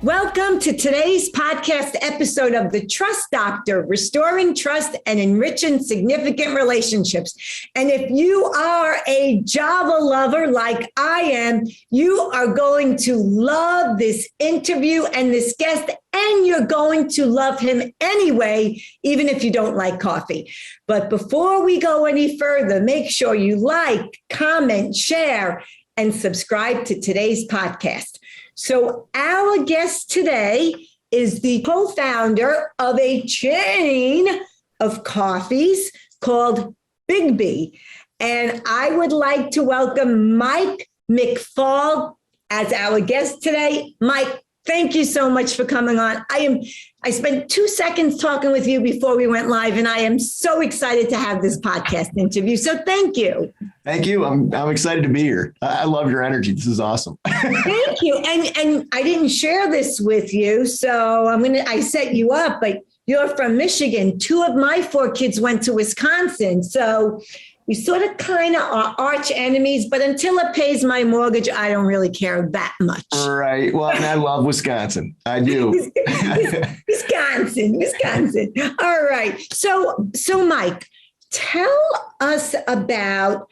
Welcome to today's podcast episode of The Trust Doctor, Restoring Trust and Enriching Significant Relationships. And if you are a Java lover like I am, you are going to love this interview and this guest, and you're going to love him anyway, even if you don't like coffee. But before we go any further, make sure you like, comment, share, and subscribe to today's podcast. So our guest today is the co-founder of a chain of coffees called BIGGBY. And I would like to welcome Mike McFall as our guest today. Mike, thank you so much for coming on. I spent 2 seconds talking with you before we went live, and I am so excited to have this podcast interview. So thank you. Thank you. I'm excited to be here. I love your energy. This is awesome. Thank you. And I didn't share this with you, so I set you up, but you're from Michigan. 2 of my 4 kids went to Wisconsin. So we sort of kind of are arch enemies, but until it pays my mortgage, I don't really care that much. Right. Well, and I love Wisconsin. I do. Wisconsin. All right. So Mike, tell us about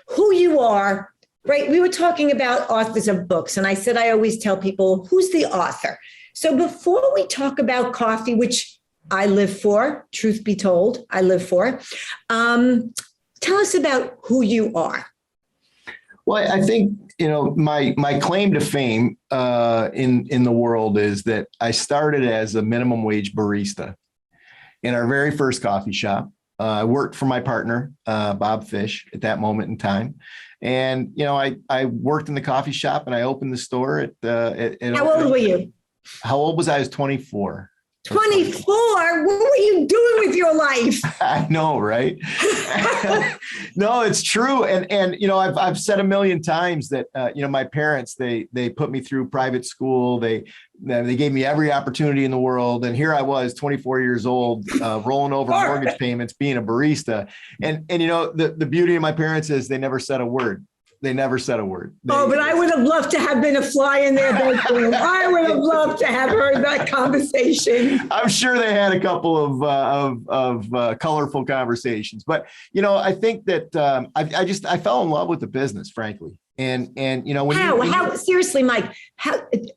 who you are, right? We were talking about authors of books, and I said I always tell people, who's the author? So before we talk about coffee, which I live for, truth be told, I live for. Tell us about who you are. Well, I think, my claim to fame in the world is that I started as a minimum wage barista in our very first coffee shop. I worked for my partner, Bob Fish, at that moment in time. And, I worked in the coffee shop and I opened the store at How old were you? How old was I? I was 24. 24? What were you doing with your life? I know, right? No, it's true. And I've said a million times that, my parents, they put me through private school. They gave me every opportunity in the world. And here I was, 24 years old, rolling over mortgage payments, being a barista. And the beauty of my parents is they never said a word. They never said a word. But I would have loved to have been a fly in their bedroom. I would have loved to have heard that conversation. I'm sure they had a couple of colorful conversations, but I think that I fell in love with the business, frankly. And seriously, Mike?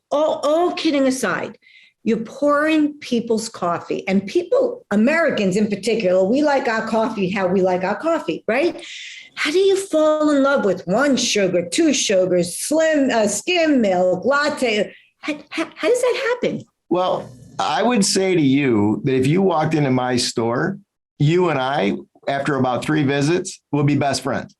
All kidding aside, you're pouring people's coffee, and people, Americans in particular, we like our coffee how we like our coffee, right? How do you fall in love with 1 sugar, 2 sugars, skim milk, latte? How does that happen? Well, I would say to you that if you walked into my store, you and I, after about 3 visits, will be best friends.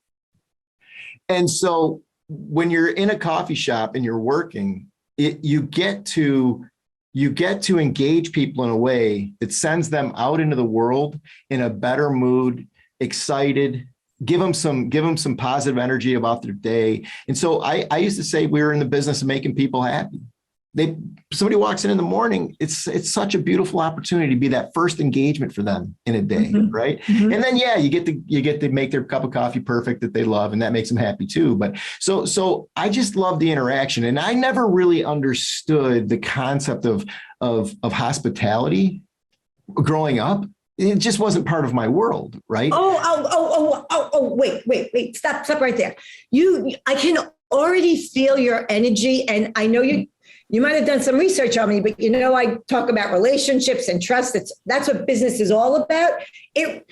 And so when you're in a coffee shop and you're working, you get to engage people in a way that sends them out into the world in a better mood, excited. Give them some positive energy about their day. And so I used to say we were in the business of making people happy. Somebody walks in the morning, it's such a beautiful opportunity to be that first engagement for them in a day, mm-hmm. right? Mm-hmm. And then you get to make their cup of coffee perfect that they love, and that makes them happy too. But so I just love the interaction, and I never really understood the concept of hospitality growing up. It just wasn't part of my world, right? Wait, stop right there. I can already feel your energy, and I know you might have done some research on me, but I talk about relationships and trust. That's what business is all about. You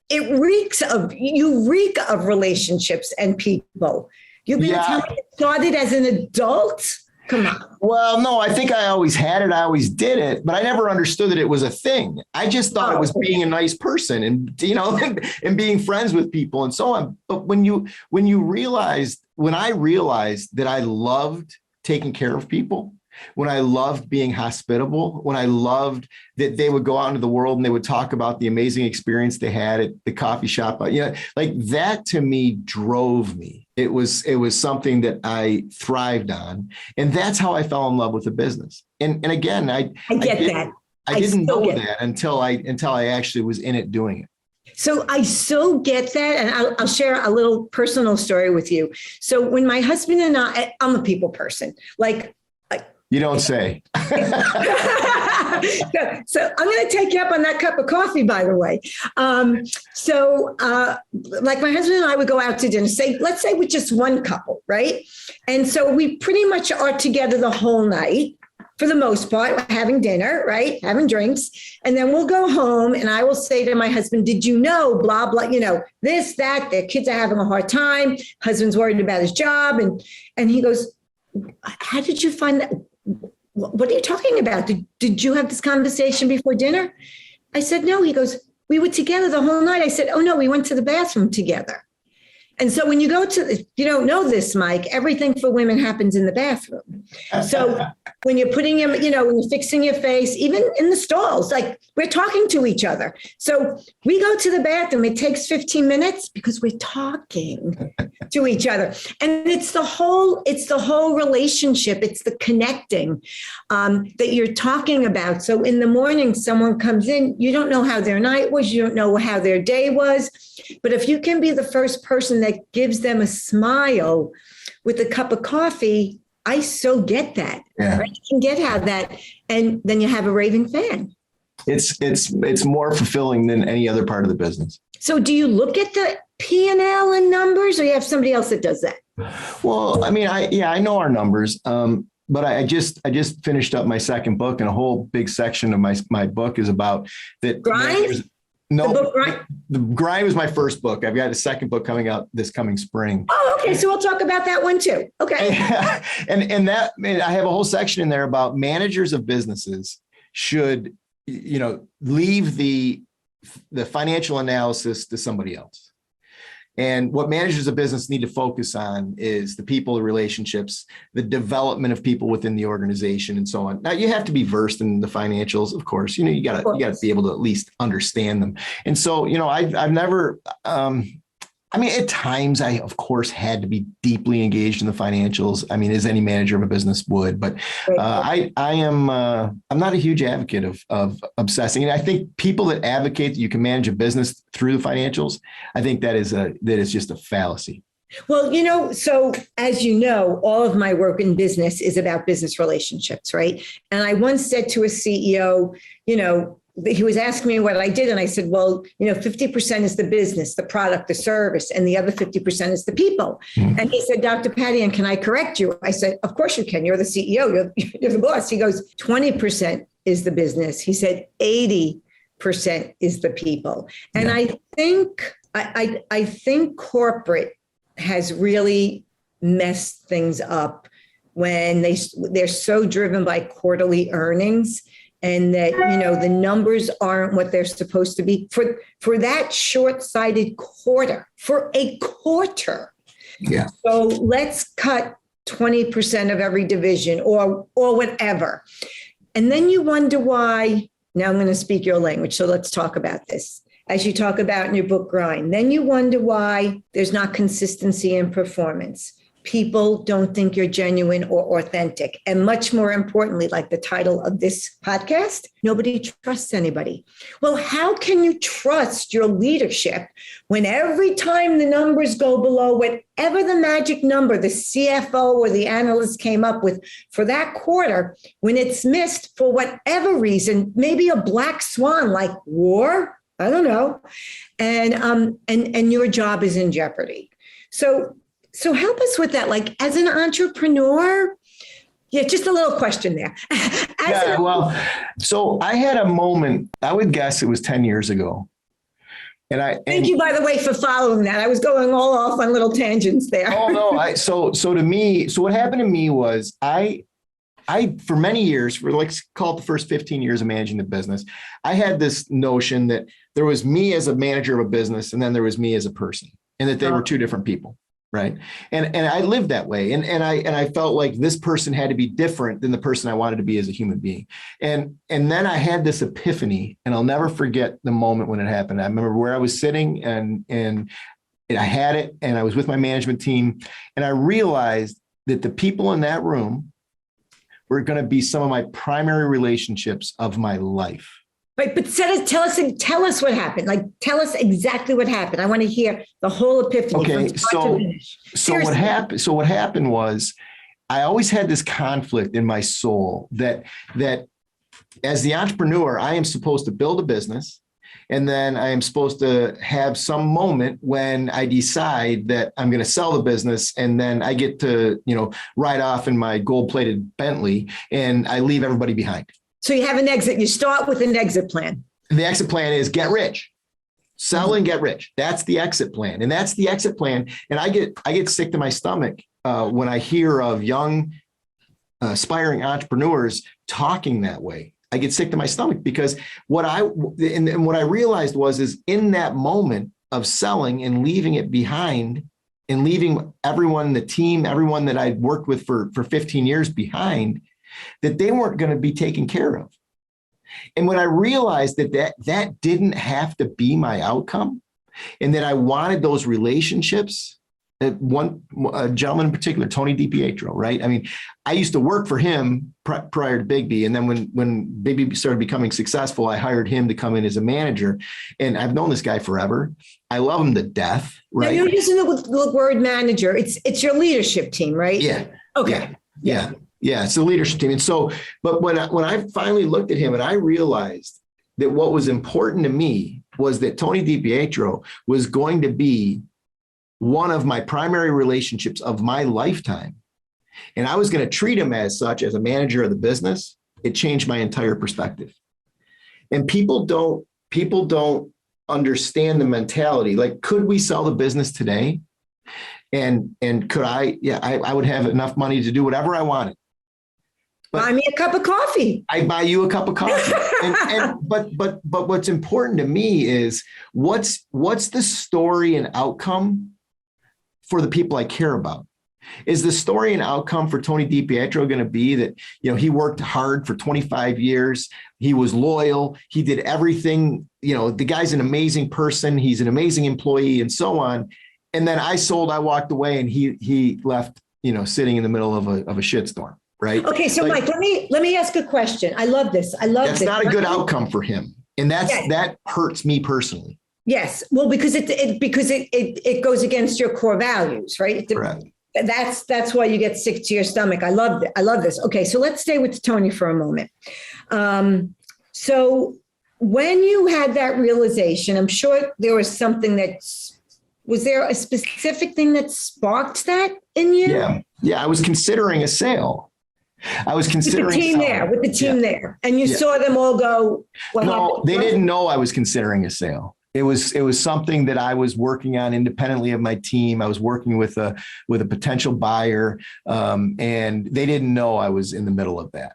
reek of relationships and people. You're going to tell me it started as an adult? Come on. Well, no, I think I always had it. I always did it, but I never understood that it was a thing. I just thought it was being a nice person and, and being friends with people and so on. But when I realized that I loved taking care of people, when I loved being hospitable, when I loved that they would go out into the world and they would talk about the amazing experience they had at the coffee shop, like that to me drove me. It was something that I thrived on. And that's how I fell in love with the business. And again, I didn't know that until I actually was in it doing it. So I so get that. And I'll share a little personal story with you. So when my husband and I'm a people person, like You don't say. So I'm going to take you up on that cup of coffee, by the way. Like my husband and I would go out to dinner, let's say with just one couple, right? And so we pretty much are together the whole night. For the most part, having dinner, right? Having drinks. And then we'll go home and I will say to my husband, did you know, blah, blah, this, that, their kids are having a hard time. Husband's worried about his job. And he goes, how did you find that? What are you talking about? Did you have this conversation before dinner? I said, no. He goes, we were together the whole night. I said, oh no, we went to the bathroom together. And so when you go to, you don't know this, Mike, everything for women happens in the bathroom. So when you're putting when you're fixing your face, even in the stalls, like we're talking to each other. So we go to the bathroom. It takes 15 minutes because we're talking to each other. And it's the whole relationship. It's the connecting that you're talking about. So in the morning, someone comes in, you don't know how their night was. You don't know how their day was. But if you can be the first person that gives them a smile with a cup of coffee, I so get that. Yeah. Right? You can get how that, and then you have a raving fan. It's more fulfilling than any other part of the business. So do you look at the P&L and numbers, or you have somebody else that does that? Well, I mean, I know our numbers. But I just finished up my second book, and a whole big section of my book is about that. Grind? No, the Grind was my first book. I've got a second book coming out this coming spring. Oh, okay. So we'll talk about that one too. Okay. And that, I have a whole section in there about managers of businesses should, leave the financial analysis to somebody else. And what managers of business need to focus on is the people, the relationships, the development of people within the organization, and so on. Now, you have to be versed in the financials, of course. You gotta be able to at least understand them. And so, I've never. At times I, of course, had to be deeply engaged in the financials. As any manager of a business would, but I'm not a huge advocate of obsessing. And I think people that advocate that you can manage a business through the financials, I think that is just a fallacy. Well, so as you know, all of my work in business is about business relationships, right? And I once said to a CEO, he was asking me what I did. And I said, well, 50% is the business, the product, the service, and the other 50% is the people. Mm-hmm. And he said, Dr. Patty, and can I correct you? I said, of course you can. You're the CEO. You're the boss. He goes, 20% is the business. He said, 80% is the people. And I think corporate has really messed things up when they're so driven by quarterly earnings. And that, the numbers aren't what they're supposed to be for that short-sighted quarter, for a quarter. Yeah. So let's cut 20% of every division or whatever. And then you wonder why. Now I'm going to speak your language. So let's talk about this. As you talk about in your book, Grind, then you wonder why there's not consistency in performance. People don't think you're genuine or authentic. And much more importantly, like the title of this podcast, nobody trusts anybody. Well, how can you trust your leadership when every time the numbers go below whatever the magic number the CFO or the analyst came up with for that quarter, when it's missed for whatever reason, maybe a black swan like war, I don't know, and your job is in jeopardy. So help us with that, like as an entrepreneur. Yeah, just a little question there. So I had a moment, I would guess it was 10 years ago. Thank you, by the way, for following that. I was going all off on little tangents there. Oh, no. So what happened to me was I, for many years, let's call it the first 15 years of managing the business, I had this notion that there was me as a manager of a business, and then there was me as a person, and that they were two different people. Right. And I lived that way. And I felt like this person had to be different than the person I wanted to be as a human being. And then I had this epiphany, and I'll never forget the moment when it happened. I remember where I was sitting and I had it, and I was with my management team, and I realized that the people in that room were going to be some of my primary relationships of my life. Right, but tell us what happened. Like, tell us exactly what happened. I want to hear the whole epiphany. Okay, so what happened? So what happened was, I always had this conflict in my soul that as the entrepreneur, I am supposed to build a business, and then I am supposed to have some moment when I decide that I'm going to sell the business, and then I get to, ride off in my gold-plated Bentley, and I leave everybody behind. So you have an exit. You start with an exit plan. The exit plan is get rich, sell and get rich. That's the exit plan, and that's the exit plan. And I get sick to my stomach when I hear of young, aspiring entrepreneurs talking that way. I get sick to my stomach because what I realized is in that moment of selling and leaving it behind and leaving everyone, the team, everyone that I'd worked with for 15 years behind, that they weren't going to be taken care of. And when I realized that didn't have to be my outcome, and that I wanted those relationships, a gentleman in particular, Tony DiPietro, right? I mean, I used to work for him prior to BIGGBY. And then when BIGGBY started becoming successful, I hired him to come in as a manager. And I've known this guy forever. I love him to death, right? Now you're using the word manager. It's your leadership team, right? Yeah. Okay. Yeah. It's the leadership team. And so, but when I finally looked at him and I realized that what was important to me was that Tony DiPietro was going to be one of my primary relationships of my lifetime, and I was going to treat him as such, as a manager of the business, it changed my entire perspective. And people don't understand the mentality. Like, could we sell the business today? And could I would have enough money to do whatever I wanted. Buy me a cup of coffee. I buy you a cup of coffee. But what's important to me is what's the story and outcome for the people I care about? Is the story and outcome for Tony DiPietro going to be that, he worked hard for 25 years. He was loyal. He did everything. The guy's an amazing person. He's an amazing employee and so on. And then I walked away, and he left, sitting in the middle of a shitstorm. Right. Okay. So Mike, let me ask a question. I love this. That's not a good outcome for him. And that hurts me personally. Yes. Well, because it goes against your core values, right? Correct. That's why you get sick to your stomach. I love this. Okay. So let's stay with Tony for a moment. So when you had that realization, I'm sure there was something was there a specific thing that sparked that in you? Yeah. I was considering a sale. I was considering with the team there, and you saw them all go. No, they didn't know I was considering a sale. It was something that I was working on independently of my team. I was working with a potential buyer, and they didn't know I was in the middle of that.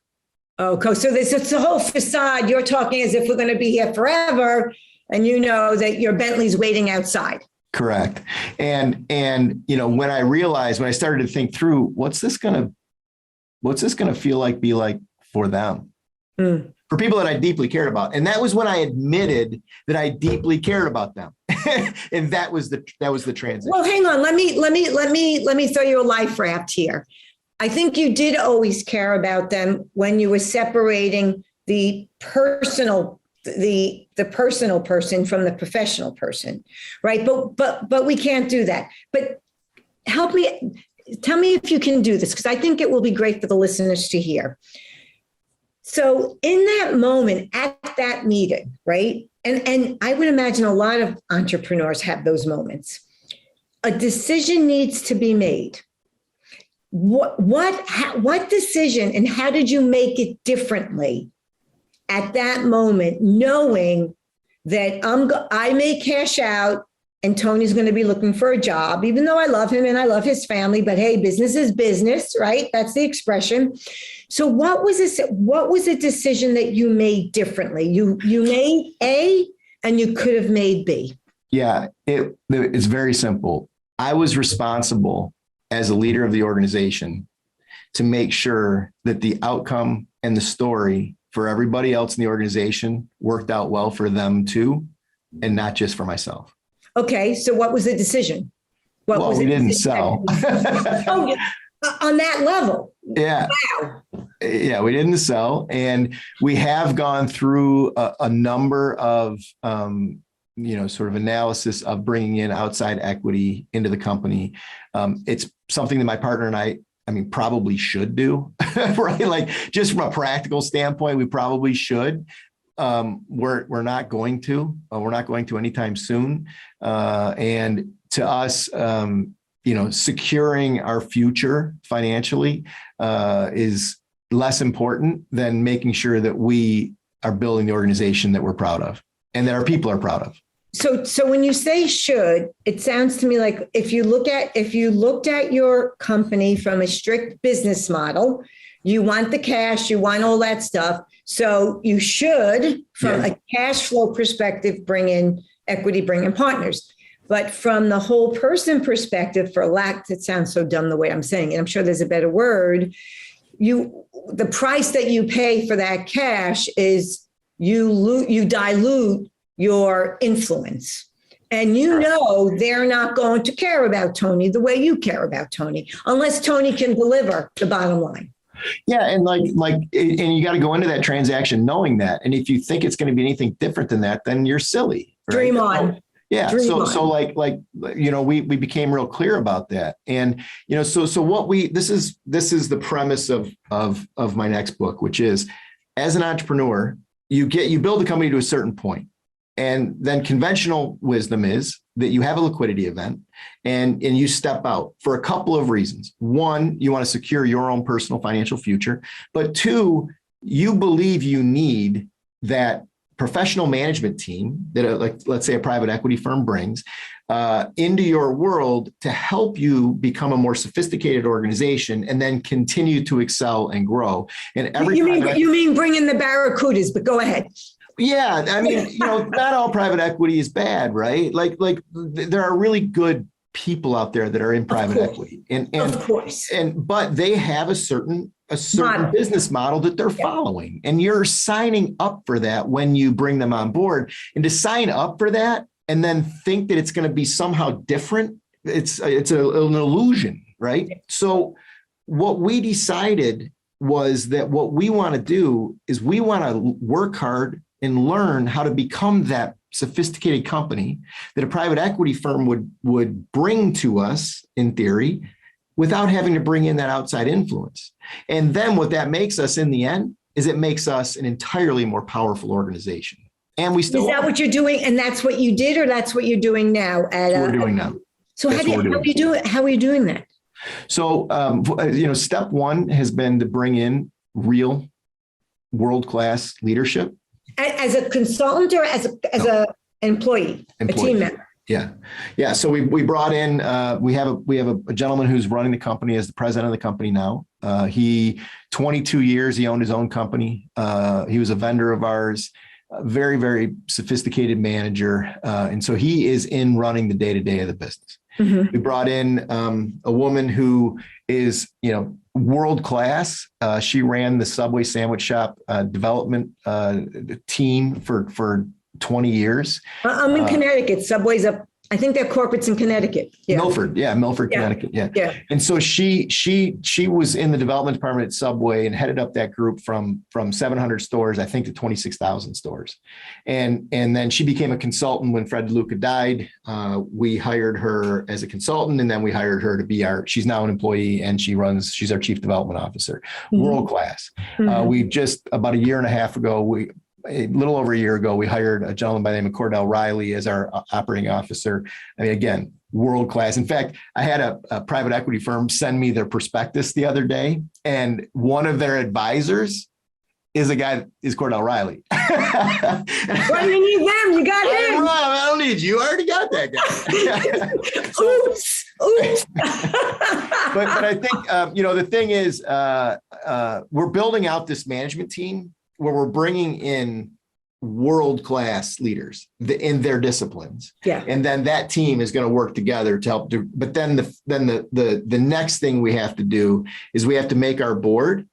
Okay, so it's a whole facade. You're talking as if we're going to be here forever, and you know that your Bentley's waiting outside. Correct. And when I started to think through what's this going to be like for them, for people that I deeply cared about. And that was when I admitted that I deeply cared about them. And that was the transition. Well, hang on. Let me throw you a life raft here. I think you did always care about them when you were separating the personal person from the professional person, right? But we can't do that. But tell me if you can do this, because I think it will be great for the listeners to hear. So in that moment, at that meeting, right? And I would imagine a lot of entrepreneurs have those moments. A decision needs to be made. What decision, and how did you make it differently at that moment, knowing that I may cash out and Tony's going to be looking for a job, even though I love him and I love his family, but hey, business is business, right? That's the expression. So what was a decision that you made differently? You made A and you could have made B. Yeah, it's very simple. I was responsible as a leader of the organization to make sure that the outcome and the story for everybody else in the organization worked out well for them too, and not just for myself. Okay, so what was the decision? We didn't sell. Oh, on that level. Yeah. Wow. Yeah, we didn't sell. And we have gone through a number of, sort of analysis of bringing in outside equity into the company. It's something that my partner and I I mean, probably should do, right? Like just from a practical standpoint, we probably should. We're not going to. We're not going to anytime soon. And to us, securing our future financially is less important than making sure that we are building the organization that we're proud of and that our people are proud of. So when you say should, it sounds to me like if you looked at your company from a strict business model, you want the cash, you want all that stuff. So you should, from a cash flow perspective, bring in equity, bring in partners. But from the whole person perspective, for lack, it sounds so dumb the way I'm saying it, I'm sure there's a better word. The price that you pay for that cash is you dilute your influence. And they're not going to care about Tony the way you care about Tony, unless Tony can deliver the bottom line. Yeah. And and you got to go into that transaction knowing that. And if you think it's going to be anything different than that, then you're silly. Right? Dream on. Yeah. We became real clear about that. And, this is the premise of my next book, which is, as an entrepreneur, you build a company to a certain point. And then conventional wisdom is that you have a liquidity event and you step out for a couple of reasons. One, you want to secure your own personal financial future. But two, you believe you need that professional management team that, let's say, a private equity firm brings into your world to help you become a more sophisticated organization and then continue to excel and grow. And you mean bring in the barracudas, but go ahead. Yeah. I mean, not all private equity is bad, right? Like there are really good people out there that are in private equity and of course, but they have a certain business model that they're following, and you're signing up for that when you bring them on board. And to sign up for that and then think that it's going to be somehow different, it's an illusion, right? So what we decided was that what we want to do is we want to work hard and learn how to become that sophisticated company that a private equity firm would bring to us, in theory, without having to bring in that outside influence. And then what that makes us in the end is it makes us an entirely more powerful organization. And we still— Is that what you're doing? And that's what you did, or that's what you're doing now? We're doing now. So how are you doing that? So, step one has been to bring in real world-class leadership. As a consultant or as an employee, a team member? Yeah. So we brought in, we have a gentleman who's running the company as the president of the company now. 22 years, he owned his own company. He was a vendor of ours, a very, very sophisticated manager. And so he is in running the day-to-day of the business. Mm-hmm. We brought in a woman who is, world-class. She ran the Subway sandwich shop development team for 20 years. I'm in Connecticut. Subway's up. I think their corporate's in Connecticut. Yeah. Milford, Connecticut. Yeah. And so she was in the development department at Subway and headed up that group from 700 stores, I think, to 26,000 stores. And then she became a consultant when Fred DeLuca died. We hired her as a consultant, and then we hired her to be she's now an employee, and she's our chief development officer, mm-hmm. world class. Mm-hmm. We just about a little over a year ago, we hired a gentleman by the name of Cordell Riley as our operating officer. I mean, again, world class. In fact, I had a private equity firm send me their prospectus the other day, and one of their advisors is Cordell Riley. Why do you need them? You got him. I don't need you. I already got that guy. Oops. But I think, the thing is, we're building out this management team where we're bringing in world-class leaders in their disciplines. Yeah. And then that team is going to work together to help do, but then the next thing we have to do is we have to make our board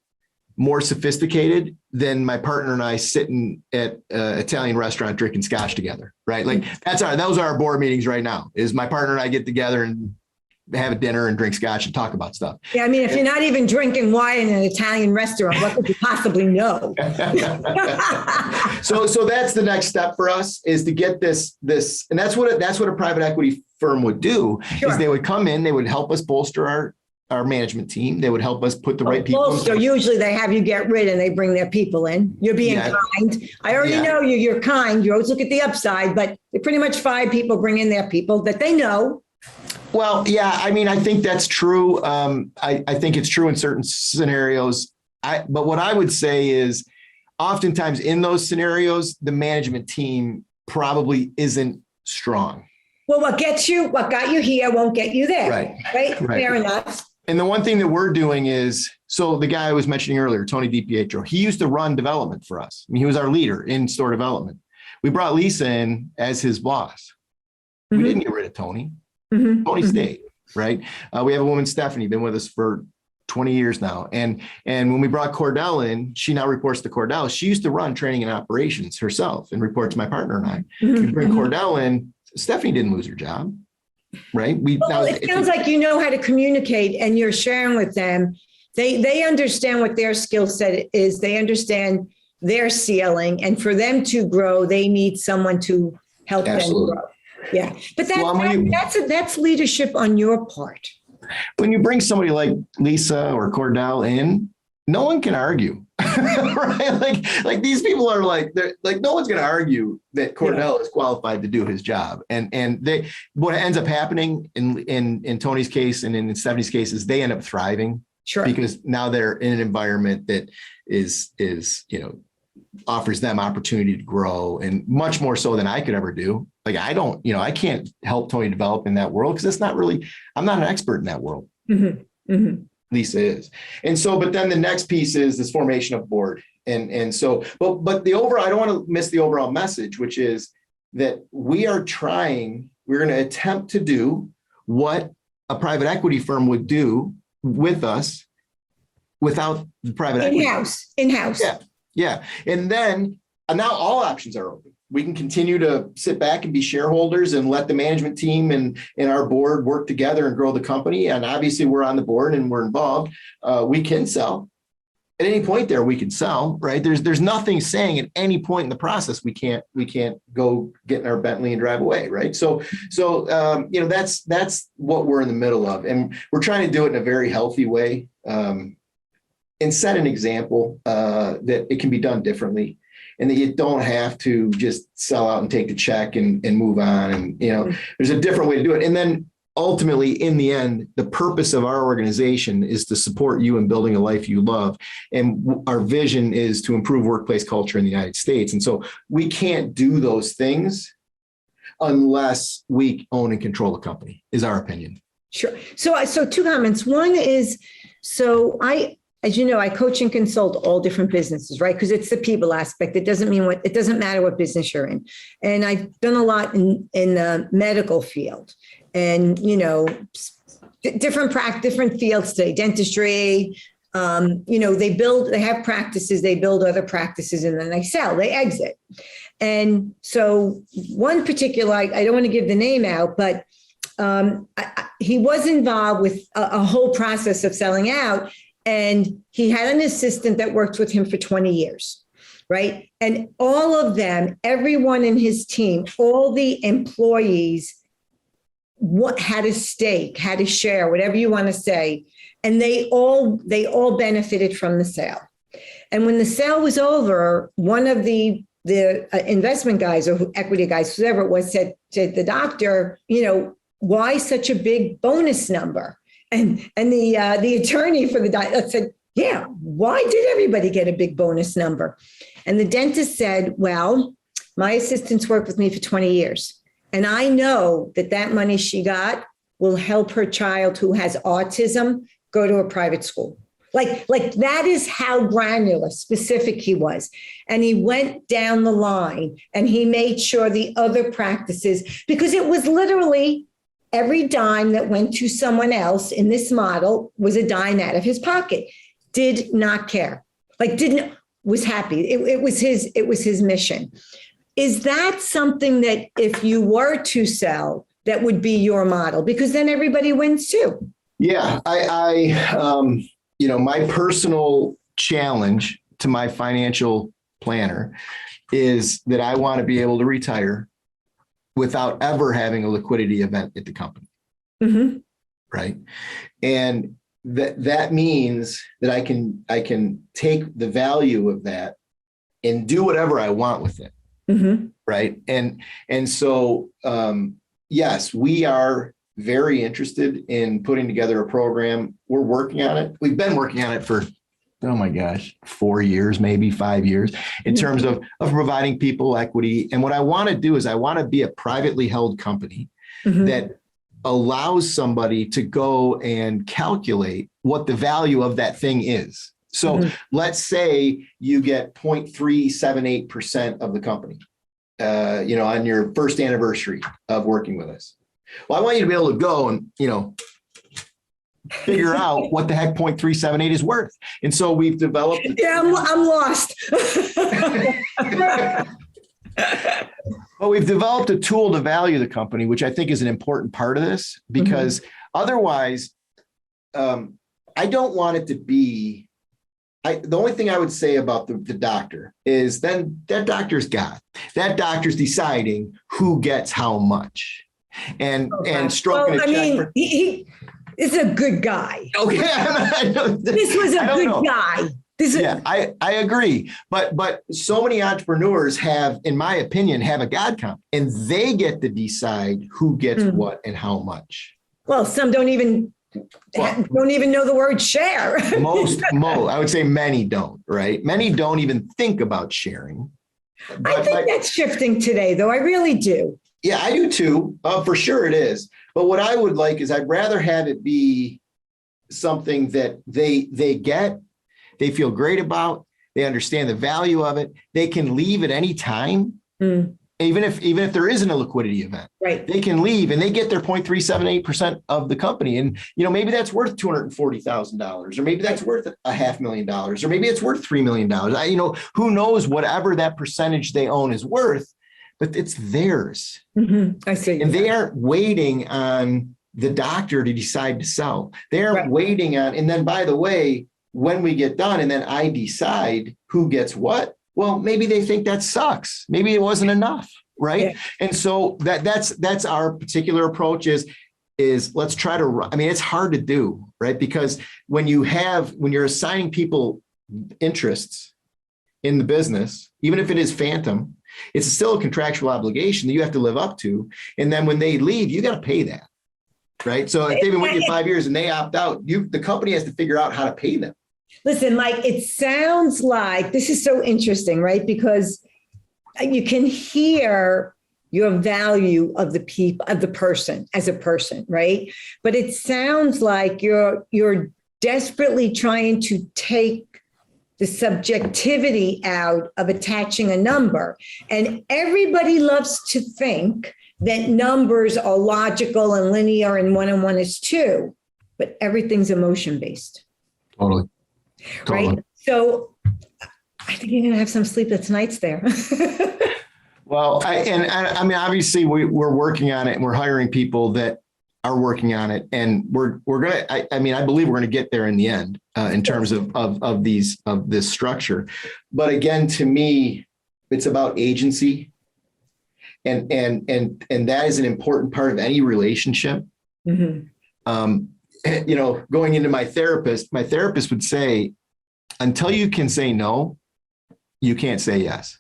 more sophisticated than my partner and I sitting at an Italian restaurant drinking scotch together, right? Like those are our board meetings right now, is my partner and I get together and have a dinner and drink scotch and talk about stuff. Yeah, I mean, if you're not even drinking wine in an Italian restaurant, what could you possibly know? So that's the next step for us, is to get this, and that's what a private equity firm would do. Sure. Is they would come in, they would help us bolster our management team. They would help us put the right people in. So usually they have you get rid and they bring their people in. You're being kind. I already know you. You're kind. You always look at the upside, but they pretty much 5 people bring in their people that they know. Well, yeah, I mean, I think that's true. I think it's true in certain scenarios. But what I would say is oftentimes in those scenarios, the management team probably isn't strong. Well, what got you here won't get you there. Right. Fair enough. And the one thing that we're doing is, so the guy I was mentioning earlier, Tony DiPietro, he used to run development for us. I mean, he was our leader in store development. We brought Lisa in as his boss. We didn't get rid of Tony. Tony stayed, right? We have a woman, Stephanie, been with us for 20 years now. And when we brought Cordell in, she now reports to Cordell. She used to run training and operations herself and report to my partner and I. We bring Cordell in, Stephanie didn't lose her job. Right. It sounds like you know how to communicate and you're sharing with them. They understand what their skill set is. They understand their ceiling. And for them to grow, they need someone to help them grow. Yeah. But that's leadership on your part. When you bring somebody like Lisa or Cordell in, no one can argue. Right? Like these people are they're no one's going to argue that Cordell is qualified to do his job. And what ends up happening in Tony's case and in Stephanie's case is they end up thriving. Sure. Because now they're in an environment that is offers them opportunity to grow, and much more so than I could ever do. Like I can't help Tony develop in that world because it's not really, I'm not an expert in that world. Lisa is. And so, but then the next piece is this formation of board. And so, but the overall, I don't want to miss the overall message, which is that we're going to attempt to do what a private equity firm would do with us without the private equity. In-house. Yeah. And then now all options are open. We can continue to sit back and be shareholders and let the management team and our board work together and grow the company. And obviously we're on the board and we're involved. We can sell at any point there. We can sell, right? There's nothing saying at any point in the process we can't go get in our Bentley and drive away, right? So that's what we're in the middle of, and we're trying to do it in a very healthy way and set an example that it can be done differently. And that you don't have to just sell out and take the check and move on. And, there's a different way to do it. And then ultimately, in the end, the purpose of our organization is to support you in building a life you love. And our vision is to improve workplace culture in the United States. And so we can't do those things unless we own and control the company, is our opinion. Sure. So 2 comments. One is, as you know, I coach and consult all different businesses, right? Because it's the people aspect. It doesn't matter what business you're in. And I've done a lot in the medical field and, different fields today, dentistry. They have practices, they build other practices, and then they sell, they exit. And so one particular, I don't want to give the name out, but he was involved with a whole process of selling out. And he had an assistant that worked with him for 20 years, right? And all of them, everyone in his team, all the employees had a stake, had a share, whatever you want to say. And they all benefited from the sale. And when the sale was over, one of the investment guys or equity guys, whoever it was, said to the doctor, why such a big bonus number? And the attorney for the doctor said, yeah, why did everybody get a big bonus number? And the dentist said, well, my assistants worked with me for 20 years. And I know that money she got will help her child who has autism go to a private school. Like that is how granular, specific he was. And he went down the line and he made sure the other practices, because it was literally every dime that went to someone else in this model was a dime out of his pocket. Did not care. Was happy. It was his mission. Is that something that if you were to sell, that would be your model? Because then everybody wins too. Yeah, my personal challenge to my financial planner is that I want to be able to retire without ever having a liquidity event at the company. Right. And that means that I can take the value of that and do whatever I want with it. Mm-hmm. Right. And so, yes, we are very interested in putting together a program. We're working on it. We've been working on it for, oh my gosh, 4 years, maybe 5 years, in terms of providing people equity. And what I want to do is I want to be a privately held company that allows somebody to go and calculate what the value of that thing is. So let's say you get 0.378% of the company, on your first anniversary of working with us. Well, I want you to be able to go and, figure out what the heck 0.378 is worth. And so we've developed. Yeah, I'm lost. Well, we've developed a tool to value the company, which I think is an important part of this, because otherwise, I don't want it to be. The only thing I would say about the doctor is then that doctor's God. That doctor's deciding who gets how much, and stroking a check. I mean, he is a good guy. Okay, this was a good guy. I agree. But so many entrepreneurs have, in my opinion, have a God complex, and they get to decide who gets what and how much. Well, some don't even know the word share. most, I would say many don't, right? Many don't even think about sharing. I think that's shifting today, though. I really do. Yeah, I do too. For sure it is. But what I would like is I'd rather have it be something that they get, they feel great about, they understand the value of it. They can leave at any time. Even if there isn't a liquidity event, right? They can leave and they get their 0.378% of the company. And, maybe that's worth $240,000, or maybe that's worth $500,000, or maybe it's worth $3 million. Who knows, whatever that percentage they own is worth, but it's theirs. I see. And they aren't waiting on the doctor to decide to sell. They aren't waiting on, and then by the way, when we get done and then I decide who gets what, well, maybe they think that sucks. Maybe it wasn't enough, right? Yeah. And so that's our particular approach is let's try to, it's hard to do, right? Because when you're assigning people interests in the business, even if it is phantom, it's still a contractual obligation that you have to live up to. And then when they leave, you got to pay that, right? So if they've been with you 5 years and they opt out, the company has to figure out how to pay them. Listen, Mike, it sounds like this is so interesting, right? Because you can hear your value of the person as a person, right? But it sounds like you're desperately trying to take the subjectivity out of attaching a number. And everybody loves to think that numbers are logical and linear and 1 and 1 is 2, but everything's emotion-based. Totally. Right. So I think you're going to have some sleepless nights there. Well, obviously we're working on it and we're hiring people that are working on it. And we're going to, I believe we're going to get there in the end in terms of this structure. But again, to me, it's about agency. And that is an important part of any relationship. Going into my therapist would say, until you can say no, you can't say yes.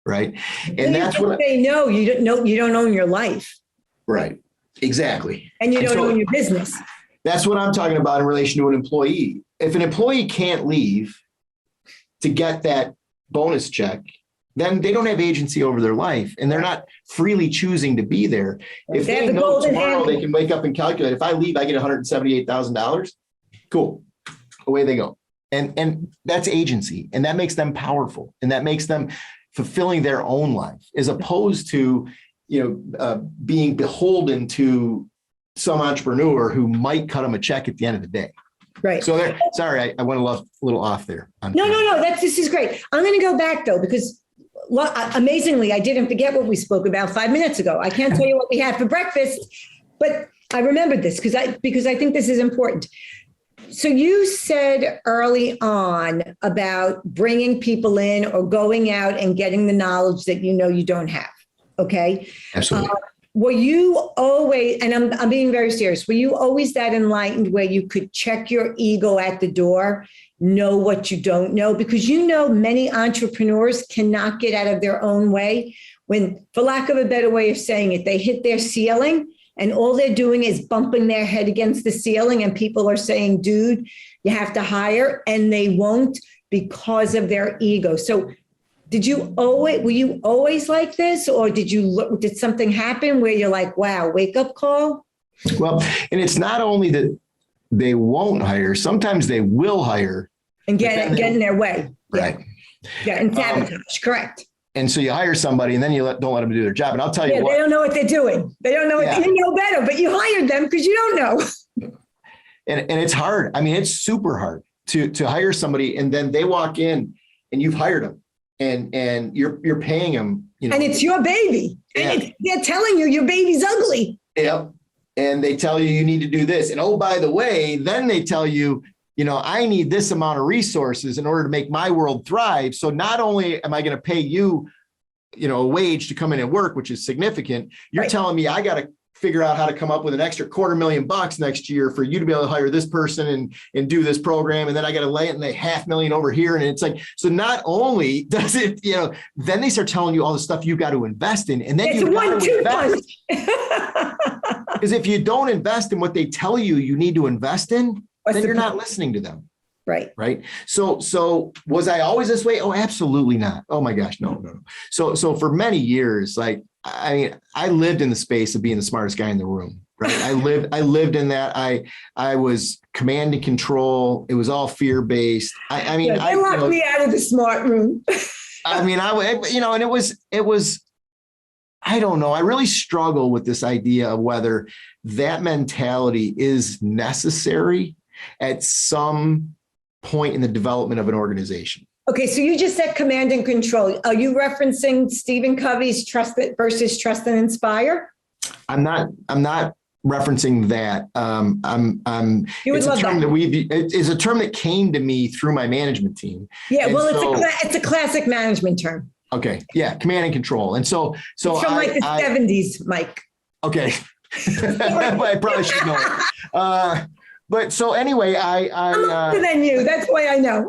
Right. And that's what say no, you don't own your life. Right. Exactly. And you don't own your business. That's what I'm talking about in relation to an employee. If an employee can't leave to get that bonus check, then they don't have agency over their life and they're not freely choosing to be there. If they know tomorrow they can wake up and calculate, if I leave, I get $178,000. Cool. Away they go. And that's agency. And that makes them powerful. And that makes them fulfilling their own life as opposed to, being beholden to some entrepreneur who might cut them a check at the end of the day. Right. So sorry, I went a little off there. No. This is great. I'm going to go back though, because amazingly, I didn't forget what we spoke about 5 minutes ago. I can't tell you what we had for breakfast, but I remembered this because I think this is important. So you said early on about bringing people in or going out and getting the knowledge that you don't have. Okay. Absolutely. were you always, and I'm being very serious, were you always that enlightened where you could check your ego at the door, know what you don't know? Because many entrepreneurs cannot get out of their own way when, for lack of a better way of saying it, they hit their ceiling and all they're doing is bumping their head against the ceiling and people are saying, dude, you have to hire, and they won't because of their ego. So were you always like this, or did something happen where you're like, wow, wake up call? Well, and it's not only that they won't hire, sometimes they will hire and get in their way. Right. Yeah. And sabotage. Correct. And so you hire somebody and then you don't let them do their job. And I'll tell you what. They don't know what they're doing. They don't know you know better, but you hired them because you don't know. And it's hard. I mean, it's super hard to hire somebody and then they walk in and you've hired them. And you're paying them, and it's your baby. And they're telling you your baby's ugly. Yep. And they tell you need to do this. And oh, by the way, then they tell you, I need this amount of resources in order to make my world thrive. So not only am I going to pay you, a wage to come in and work, which is significant, you're telling me I got to figure out how to come up with an extra $250,000 next year for you to be able to hire this person and do this program. And then I got to lay it in the $500,000 over here. And it's like, so not only does it, then they start telling you all the stuff you got to invest in. And then you got to invest. Because if you don't invest in what they tell you need to invest in, then you're not listening to them. Right. Right. So was I always this way? Oh, absolutely not. Oh my gosh. No. So for many years, I lived in the space of being the smartest guy in the room. Right. I lived in that. I was command and control. It was all fear-based. They locked me out of the smart room. and it was, I don't know. I really struggle with this idea of whether that mentality is necessary at some point in the development of an organization. Okay, so you just said command and control. Are you referencing Stephen Covey's Trust and Inspire? I'm not referencing that. It's a term that came to me through my management team. Yeah, it's a classic management term. Okay, yeah, command and control. And so it's from the 70s, Mike. Okay, I probably should know. But so anyway, I'm older than you. That's why I know.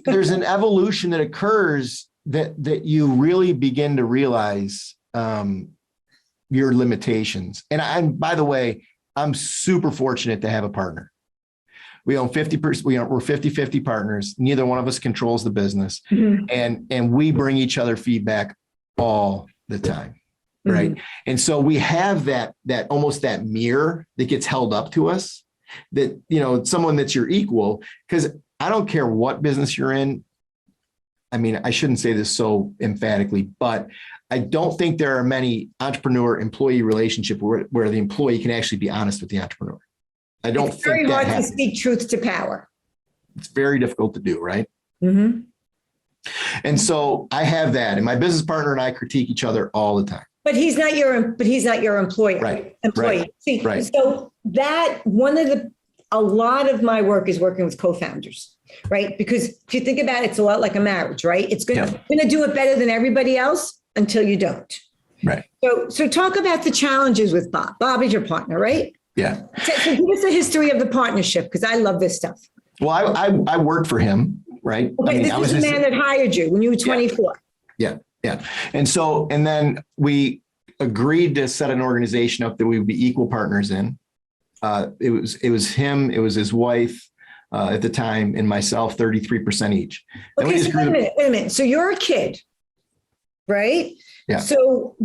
There's an evolution that occurs that you really begin to realize your limitations. And by the way, I'm super fortunate to have a partner. We own 50%. We're 50-50 partners. Neither one of us controls the business, and we bring each other feedback all the time. Right. And so we have that almost that mirror that gets held up to us. That, someone that's your equal, because I don't care what business you're in. I mean, I shouldn't say this so emphatically, but I don't think there are many entrepreneur-employee relationships where the employee can actually be honest with the entrepreneur. I don't think it's very hard to speak truth to power. It's very difficult to do, right? Mm-hmm. And so I have that, and my business partner and I critique each other all the time. But he's not your employer. Right. Employee. Right. See, right. So a lot of my work is working with co-founders, right? Because if you think about it, it's a lot like a marriage, right? It's going to do it better than everybody else until you don't. Right. So talk about the challenges with Bob. Bob is your partner, right? Yeah. So give us a history of the partnership, because I love this stuff. Well, I worked for him, right? Okay, this is the man that hired you when you were 24. Yeah. And then we agreed to set an organization up that we would be equal partners in. It was him, it was his wife at the time, and myself, 33% each. Okay, so wait a minute. So you're a kid, right? Yeah. So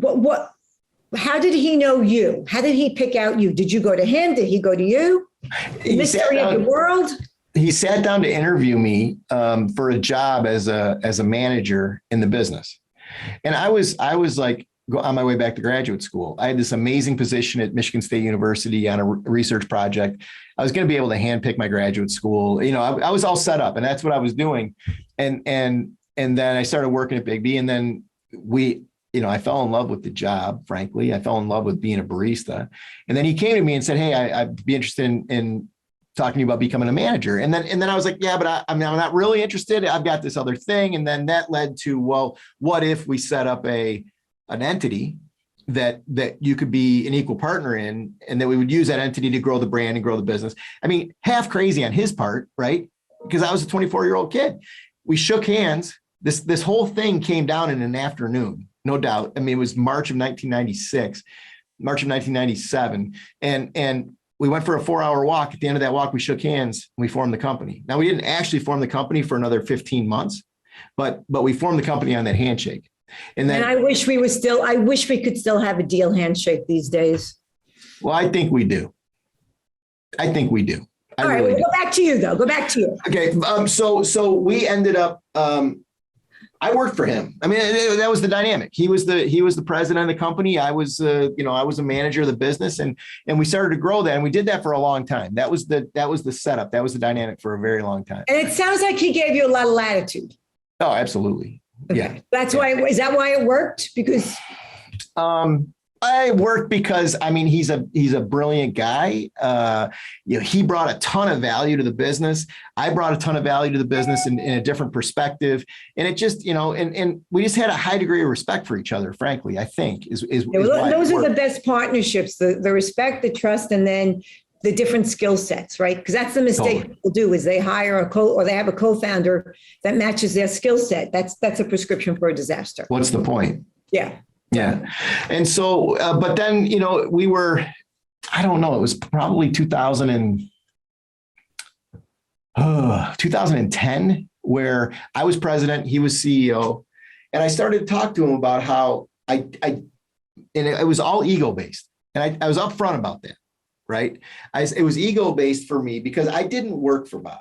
how did he know you? How did he pick out you? Did you go to him? Did he go to you? Mystery of the world? He sat down to interview me for a job as a manager in the business. And I was like on my way back to graduate school. I had this amazing position at Michigan State University on a research project. I was going to be able to handpick my graduate school. I was all set up, and that's what I was doing. And then I started working at BIGGBY, and then I fell in love with the job. Frankly, I fell in love with being a barista. And then he came to me and said, "Hey, I'd be interested in talking to you about becoming a manager." And then I was like, yeah, but I'm not really interested. I've got this other thing. And then that led to, well, what if we set up an entity that you could be an equal partner in, and that we would use that entity to grow the brand and grow the business. I mean, half crazy on his part, right? Because I was a 24-year-old kid. We shook hands. This whole thing came down in an afternoon, no doubt. I mean, it was March of 1996, March of 1997. And we went for a 4-hour walk. At the end of that walk, we shook hands and we formed the company. Now, we didn't actually form the company for another 15 months, but we formed the company on that handshake. And I wish we could still have a deal handshake these days. Well, I think we do. All right, well, go back to you though. Go back to you. Okay. So we ended up, I worked for him. I mean, that was the dynamic. He was the president of the company. I was a manager of the business, and we started to grow that. And we did that for a long time. That was the setup. That was the dynamic for a very long time. And it sounds like he gave you a lot of latitude. Oh, absolutely. Okay. Yeah. Is that why it worked? Because I worked because, I mean, he's a brilliant guy. He brought a ton of value to the business. I brought a ton of value to the business in a different perspective. And it just, and we just had a high degree of respect for each other, frankly, I think is why those are the best partnerships, the respect, the trust, and then the different skill sets, right? Because that's the mistake people do, is they hire or they have a co-founder that matches their skill set. That's a prescription for a disaster. What's the point? Yeah. Yeah. And so, but then, we were, I don't know, it was probably 2010 where I was president, he was CEO. And I started to talk to him about how and it was all ego based. And I was upfront about that, right? It was ego based for me because I didn't work for Bob.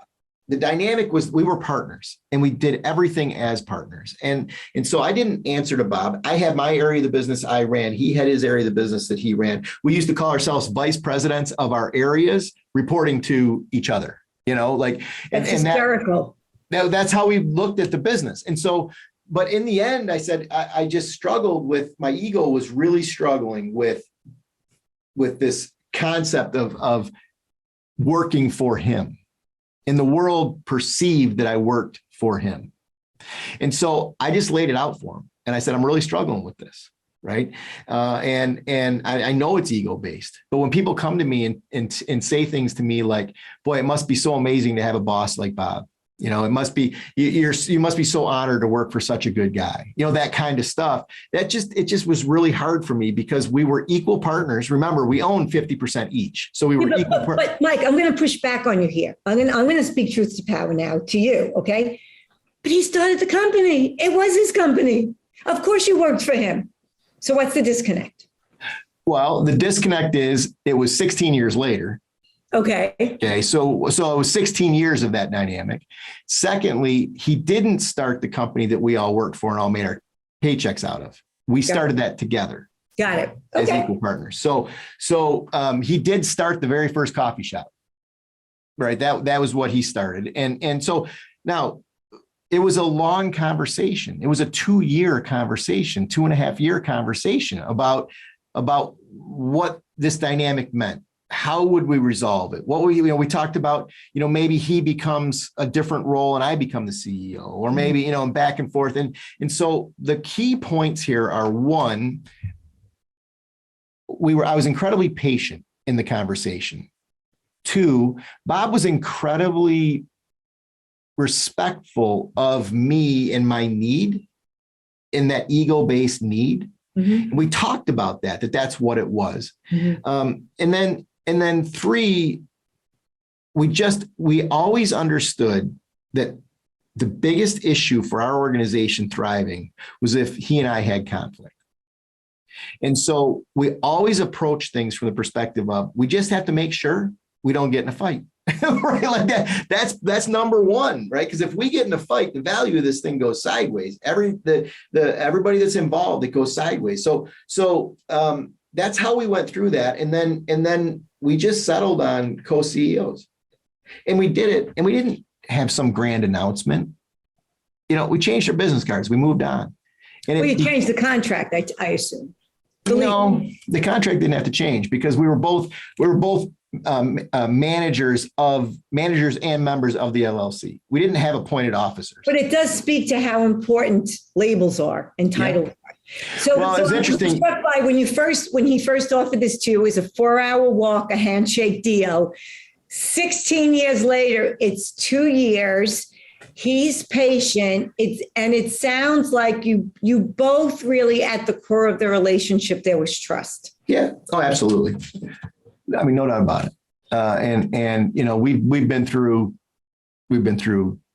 The dynamic was we were partners and we did everything as partners. And so I didn't answer to Bob. I had my area of the business I ran. He had his area of the business that he ran. We used to call ourselves vice presidents of our areas reporting to each other, that's hysterical. That's how we looked at the business. And so, but in the end, I said, I just struggled with, my ego was really struggling with this concept of working for him. And the world perceived that I worked for him. And so I just laid it out for him. And I said, I'm really struggling with this. Right. And I know it's ego based, but when people come to me and say things to me like, boy, it must be so amazing to have a boss like Bob. It must be, you must be so honored to work for such a good guy, that kind of stuff. It just was really hard for me because we were equal partners. Remember, we owned 50% each. So we were equal. But Mike, I'm going to push back on you here. I'm going to speak truth to power now to you. Okay. But he started the company. It was his company. Of course you worked for him. So what's the disconnect? Well, the disconnect is it was 16 years later. Okay. So it was 16 years of that dynamic. Secondly, he didn't start the company that we all worked for and all made our paychecks out of. We started that together. Got it. As equal partners. So he did start the very first coffee shop. Right. That was what he started. And so now it was a long conversation. It was a 2-year conversation, 2.5-year conversation about what this dynamic meant. How would we resolve it? What we talked about, maybe he becomes a different role and I become the CEO, or maybe, and back and forth. And so the key points here are, one, I was incredibly patient in the conversation. 2, Bob was incredibly respectful of me and my need, in that ego-based need. Mm-hmm. And we talked about that's what it was. Mm-hmm. And then 3, we always understood that the biggest issue for our organization thriving was if he and I had conflict. And so we always approach things from the perspective of, we just have to make sure we don't get in a fight. Right? Like that's number one, right? Because if we get in a fight, the value of this thing goes sideways. Everybody that's involved, it goes sideways. So that's how we went through that. And then we just settled on co-CEOs, and we did it. And we didn't have some grand announcement. We changed our business cards. We moved on. And you changed the contract, I assume. No, the contract didn't have to change because we were both managers and members of the LLC. We didn't have appointed officers. But it does speak to how important labels are and titles are. So, well, it's interesting. Struck by when he first offered this to you, it was a 4-hour walk, a handshake deal. 16 years later, it's 2 years. He's patient. It sounds like you both really at the core of the relationship, there was trust. Yeah. Oh, absolutely. I mean, no doubt about it. And you know, we've been through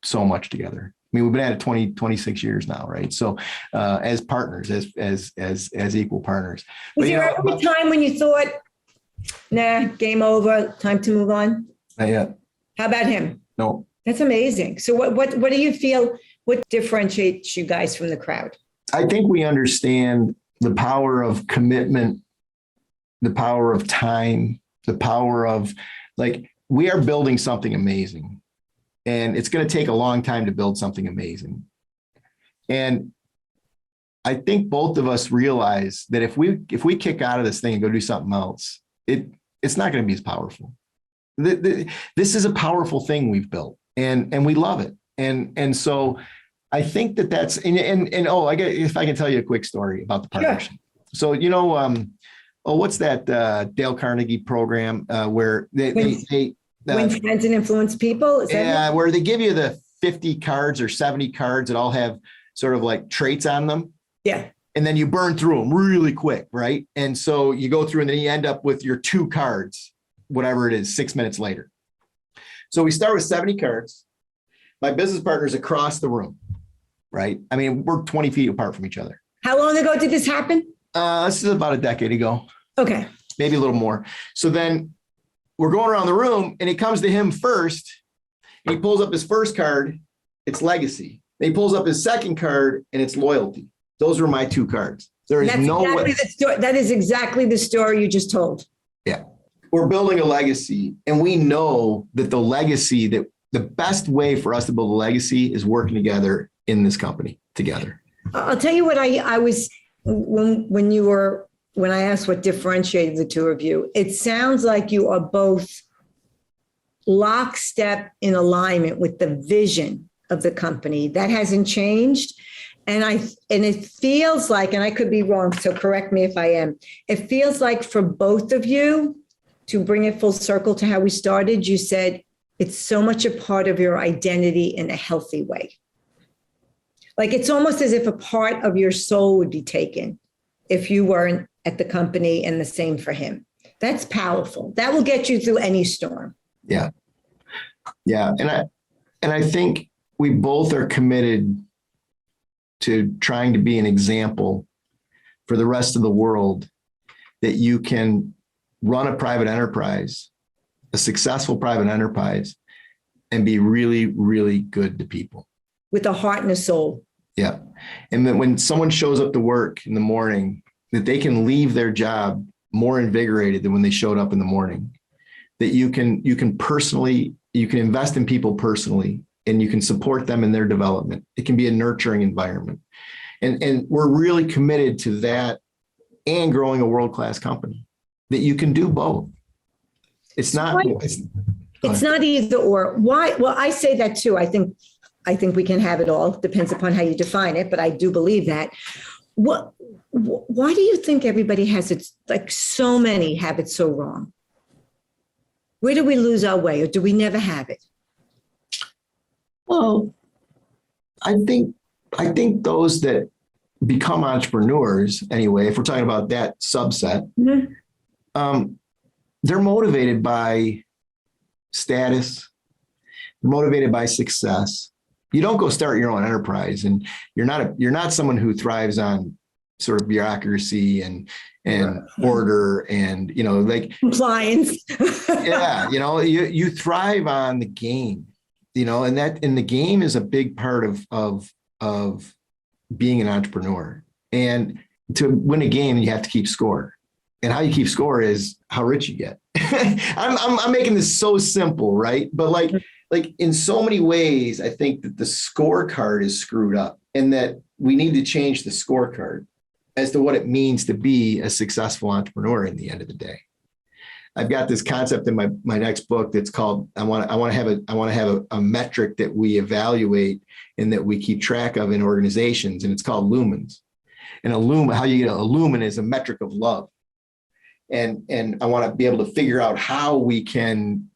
so much together. I mean, we've been at it 26 years now, right? So, as partners, as equal partners. Was there ever a time when you thought, nah, game over, time to move on? Not yet. How about him? No. That's amazing. So what do you feel, what differentiates you guys from the crowd? I think we understand the power of commitment, the power of time, the power of, like, we are building something amazing. And it's going to take a long time to build something amazing. And I think both of us realize that if we kick out of this thing and go do something else, it's not going to be as powerful. This is a powerful thing we've built, and we love it. And so I think that's if I can tell you a quick story about the partnership. Sure. So what's that Dale Carnegie program where they win friends and influence people? Is that where they give you the 50 cards or 70 cards that all have sort of like traits on them. Yeah. And then you burn through them really quick, right? And so you go through and then you end up with your 2 cards, whatever it is, 6 minutes later. So we start with 70 cards. My business partner's across the room, right? I mean, we're 20 feet apart from each other. How long ago did this happen? This is about a decade ago. Okay. Maybe a little more. So then we're going around the room and it comes to him first. And he pulls up his first card. It's legacy. And he pulls up his second card and it's loyalty. Those were my 2 cards. There is no way. That is exactly the story you just told. Yeah. We're building a legacy, and we know that the best way for us to build a legacy is working together in this company together. I'll tell you what I was, when I asked what differentiated the 2 of you, it sounds like you are both lockstep in alignment with the vision of the company. That hasn't changed. And it feels like, and I could be wrong, so correct me if I am, it feels like for both of you, to bring it full circle to how we started, you said it's so much a part of your identity in a healthy way. Like it's almost as if a part of your soul would be taken if you weren't at the company, and the same for him. That's powerful. That will get you through any storm. Yeah. Yeah. And I think we both are committed to trying to be an example for the rest of the world that you can run a private enterprise, a successful private enterprise, and be really, really good to people. With a heart and a soul. Yeah. And then when someone shows up to work in the morning, that they can leave their job more invigorated than when they showed up in the morning, that you can invest in people personally, and you can support them in their development. It can be a nurturing environment. And we're really committed to that and growing a world-class company, that you can do both. It's not either or. Why? Well, I say that too. I think we can have it all. Depends upon how you define it, but I do believe that. Why do you think everybody has it, like so many have it so wrong? Where do we lose our way, or do we never have it? Well, I think those that become entrepreneurs, anyway, if we're talking about that subset, they're motivated by status, motivated by success. You don't go start your own enterprise, and you're not someone who thrives on sort of bureaucracy and order and, like compliance. Yeah. You thrive on the game, and the game is a big part of being an entrepreneur. And to win a game, you have to keep score. And how you keep score is how rich you get. I'm making this so simple, right? But like in so many ways, I think that the scorecard is screwed up, and that we need to change the scorecard as to what it means to be a successful entrepreneur in the end of the day. I've got this concept in my next book that's called, I want to have a metric that we evaluate and that we keep track of in organizations, and it's called lumens. And how you get a lumen is a metric of love. And I want to be able to figure out how we can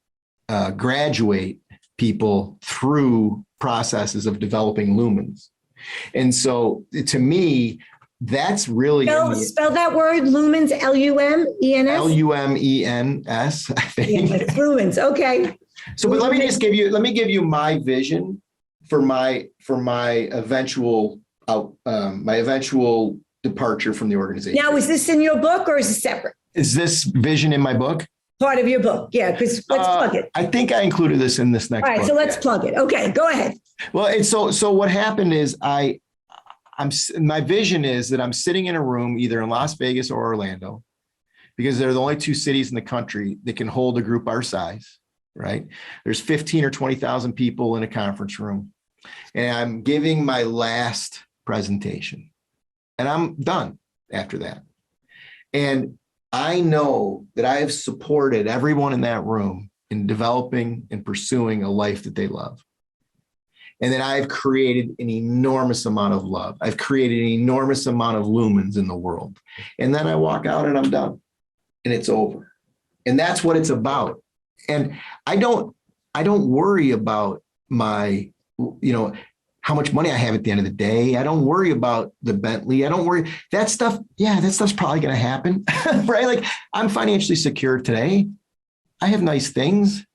graduate people through processes of developing lumens. And so to me, that's really spell that word, lumens, Lumens. Lumens, I think. Yeah, lumens. Okay. So, but let me give you my vision for my eventual departure from the organization. Now, is this in your book or is it separate? Is this vision in my book? Part of your book. Yeah, because let's plug it. I think I included this in this next book. All right, so let's plug it. Okay, go ahead. Well, and so what happened is my vision is that I'm sitting in a room either in Las Vegas or Orlando, because they're the only two cities in the country that can hold a group our size, right? There's 15 or 20,000 people in a conference room, and I'm giving my last presentation, and I'm done after that. And I know that I have supported everyone in that room in developing and pursuing a life that they love. And then I've created an enormous amount of love. I've created an enormous amount of lumens in the world. And then I walk out and I'm done and it's over. And that's what it's about. And I don't worry about my, how much money I have at the end of the day. I don't worry about the Bentley. I don't worry that stuff. Yeah, that stuff's probably going to happen, right? Like I'm financially secure today. I have nice things.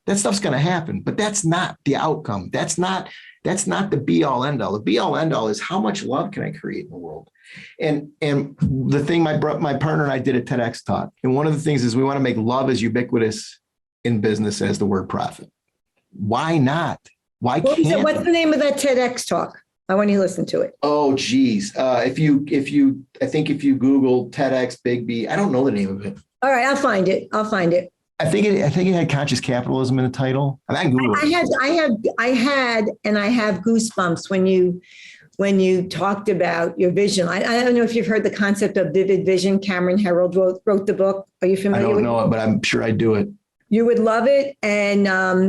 That stuff's going to happen, but that's not the outcome. That's not the be all end all. The be all end all is how much love can I create in the world? And the thing my partner and I did a TEDx talk. And one of the things is we want to make love as ubiquitous in business as the word profit. Why not? Why can't? What's the name of that TEDx talk? I want you to listen to it. Oh, geez. If you Google TEDx BIGGBY, I don't know the name of it. All right, I'll find it. I think it had conscious capitalism in the title. I have goosebumps when you talked about your vision. I don't know if you've heard the concept of vivid vision. Cameron Herold wrote the book. Are you familiar with it? I don't know it, but I'm sure I do it. You would love it. And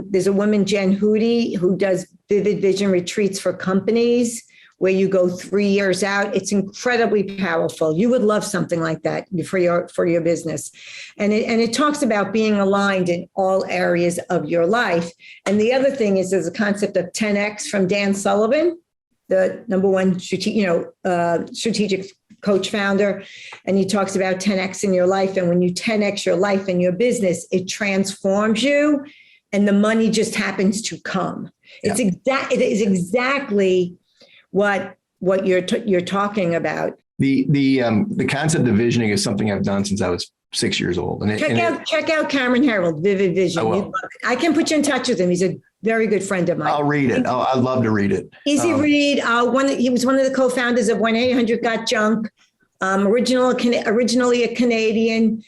there's a woman, Jen Hootie, who does vivid vision retreats for companies where you go 3 years out. It's incredibly powerful. You would love something like that for your business. And it talks about being aligned in all areas of your life. And the other thing is there's a concept of 10X from Dan Sullivan, the number one strategic coach founder. And he talks about 10X in your life. And when you 10X your life and your business, it transforms you and the money just happens to come. Yeah. It is exactly what you're talking about. The concept of visioning is something I've done since I was 6 years old. And check out Cameron Herold, Vivid Vision. I can put you in touch with him. He's a very good friend of mine. I'll read it. I'd love to read it. Easy read. He was one of the co-founders of 1-800-GOT-JUNK. Originally a Canadian.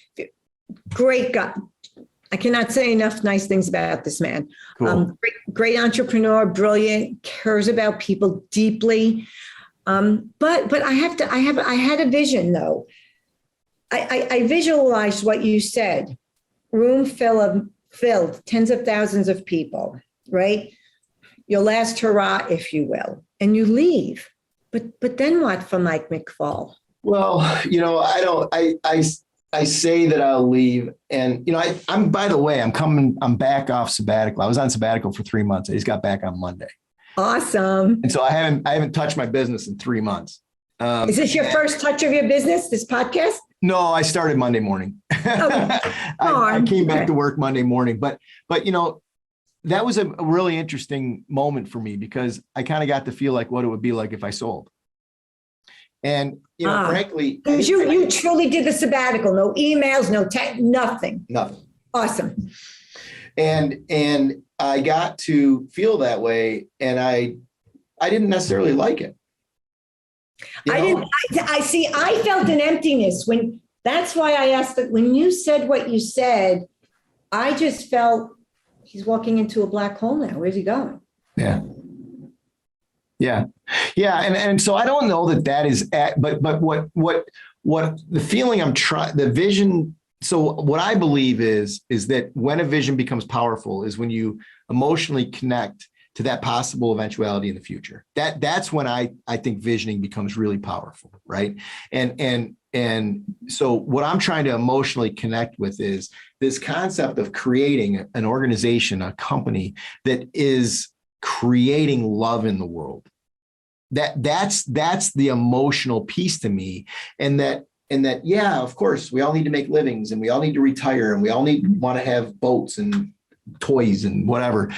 Great guy. I cannot say enough nice things about this man. Cool. Great entrepreneur, brilliant, cares about people deeply. But I had a vision though. I visualized what you said. Room filled, tens of thousands of people, right? Your last hurrah, if you will, and you leave. But then what for Mike McFall? Well, I say that I'll leave, and I'm. By the way, I'm back off sabbatical. I was on sabbatical for 3 months. I just got back on Monday. Awesome. And so I haven't touched my business in 3 months. Is this your first touch of your business? This podcast? No, I started Monday morning. Okay. I came back to work Monday morning, but that was a really interesting moment for me because I kind of got to feel like what it would be like if I sold. And, frankly, because you truly did the sabbatical, no emails, no nothing. Awesome. And I got to feel that way. And I didn't necessarily like it. I felt an emptiness that's why I asked that when you said what you said, I just felt he's walking into a black hole now. Where's he going? Yeah. Yeah. Yeah. And so I don't know that is but what the feeling the vision. So what I believe is that when a vision becomes powerful is when you emotionally connect to that possible eventuality in the future. That's when I think visioning becomes really powerful, right? And so what I'm trying to emotionally connect with is this concept of creating an organization, a company that is creating love in the world. That's the emotional piece to me. And that, yeah, of course, we all need to make livings and we all need to retire and we all want to have boats and toys and whatever.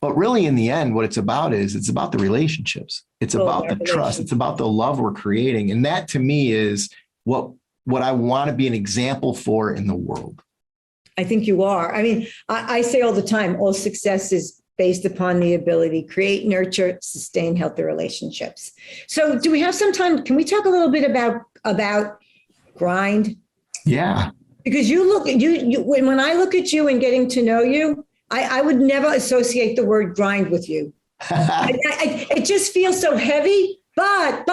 But really, in the end, what it's about the relationships. It's about the trust. It's about the love we're creating. And that, to me, is what I want to be an example for in the world. I think you are. I mean, I say all the time, all success is based upon the ability to create, nurture, sustain healthy relationships. So do we have some time? Can we talk a little bit about grind? Yeah. Because when I look at you and getting to know you, I would never associate the word grind with you. It just feels so heavy. But